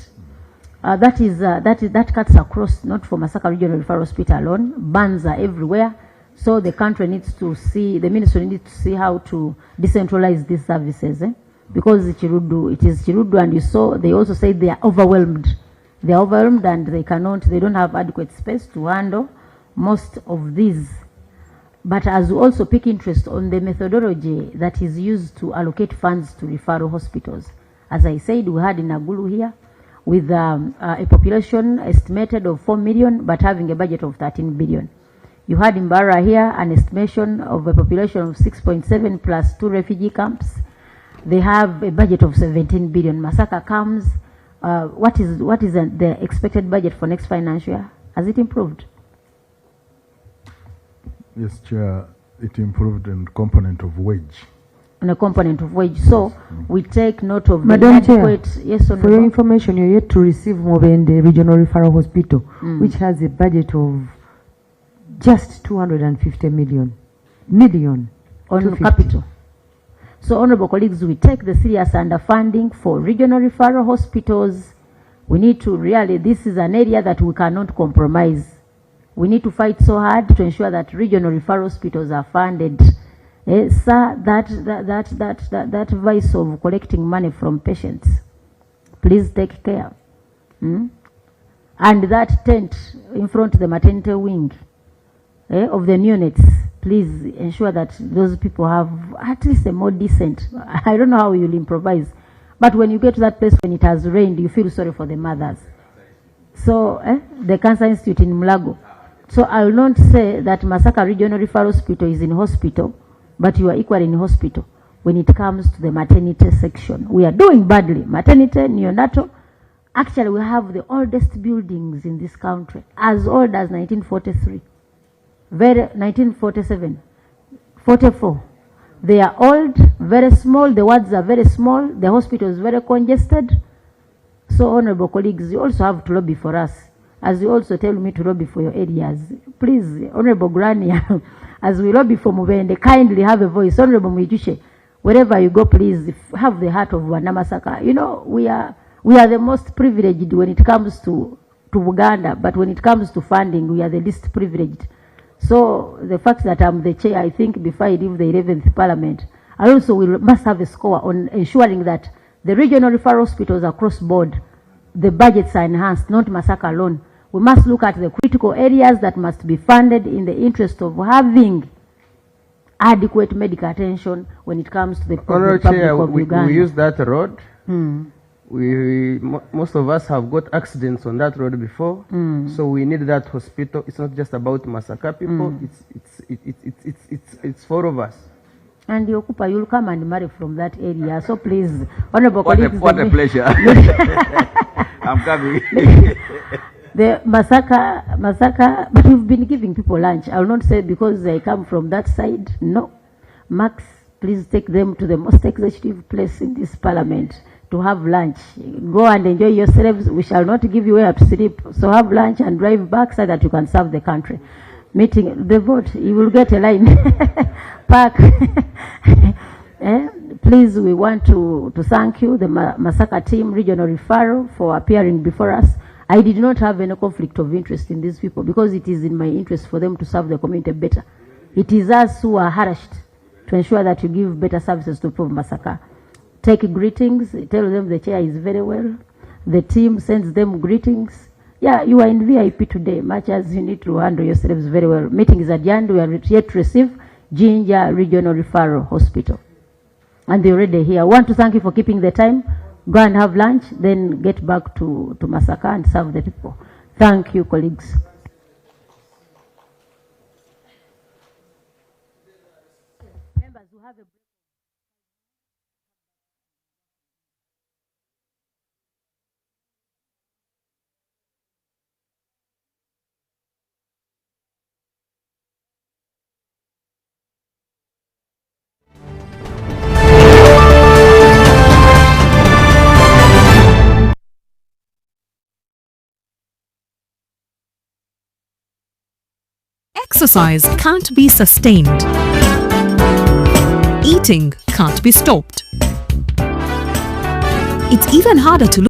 that cuts across, not for Masaka Regional Referral Hospital alone. Burns are everywhere. So the country needs to see, the ministry needs to see how to decentralize these services. Because it is Chirudu, and you saw, they also say they are overwhelmed. They are overwhelmed and they don't have adequate space to handle most of these. But as we also pick interest on the methodology that is used to allocate funds to referral hospitals. As I said, we had in Agulu here, with a population estimated of 4 million, but having a budget of 13 billion. You had in Barra here an estimation of a population of 6.7 plus 2 refugee camps. They have a budget of 17 billion. Masaka comes. What is the expected budget for next financial year? Has it improved? Yes, Chair. It improved in component of wage. On a component of wage. So we take note of Madam the Chair, inadequate. Yes, for your information, you're yet to receive Mobende Regional Referral Hospital, which has a budget of just 250 million. On capital. So, honorable colleagues, we take the serious underfunding for regional referral hospitals. We need to really, this is an area that we cannot compromise. We need to fight so hard to ensure that regional referral hospitals are funded. Sir, that vice of collecting money from patients, please take care. And that tent in front of the maternity wing of the neonates, please ensure that those people have at least a more decent, I don't know how you'll improvise, but when you get to that place when it has rained, you feel sorry for the mothers. So, the Cancer Institute in Mulago. So I will not say that Masaka Regional Referral Hospital is in hospital, but you are equally in hospital when it comes to the maternity section. We are doing badly. Maternity, neonatal. Actually, we have the oldest buildings in this country, as old as 1943. 1947, 44. They are old, very small. The wards are very small. The hospital is very congested. So, honorable colleagues, you also have to lobby for us, as you also tell me to lobby for your areas. Please, Honorable Grania, as we lobby for Mubende, kindly have a voice. Honorable Mwijushe, wherever you go, please have the heart of Wanamasaka. You know, we are the most privileged when it comes to Uganda, but when it comes to funding, we are the least privileged. So the fact that I'm the chair, I think before I leave the 11th Parliament, I also must have a score on ensuring that the regional referral hospitals across board, the budgets are enhanced, not Masaka alone. We must look at the critical areas that must be funded in the interest of having adequate medical attention when it comes to the public of Uganda. We use that road. Most of us have got accidents on that road before, so we need that hospital. It's not just about Masaka people. It's four of us. And Yokupa, you'll come and marry from that area. So please, honorable colleagues. What a pleasure. I'm coming. The Masaka, but you've been giving people lunch. I will not say because I come from that side. No. Max, please take them to the most executive place in this parliament to have lunch. Go and enjoy yourselves. We shall not give you where to sleep. So have lunch and drive back so that you can serve the country. Meeting, the vote, you will get a line. Park. Please, we want to thank you, the Masaka team, regional referral, for appearing before us. I did not have any conflict of interest in these people because it is in my interest for them to serve the community better. It is us who are harassed to ensure that you give better services to people of Masaka. Take greetings, tell them the chair is very well. The team sends them greetings. Yeah, you are in VIP today, much as you need to handle yourselves very well. Meeting is adjourned. We are yet to receive Jinja Regional Referral Hospital. And they're already here. I want to thank you for keeping the time. Go and have lunch, then get back to Masaka and serve the people. Thank you, colleagues. Members who have a Exercise can't be sustained. Eating can't be stopped. It's even harder to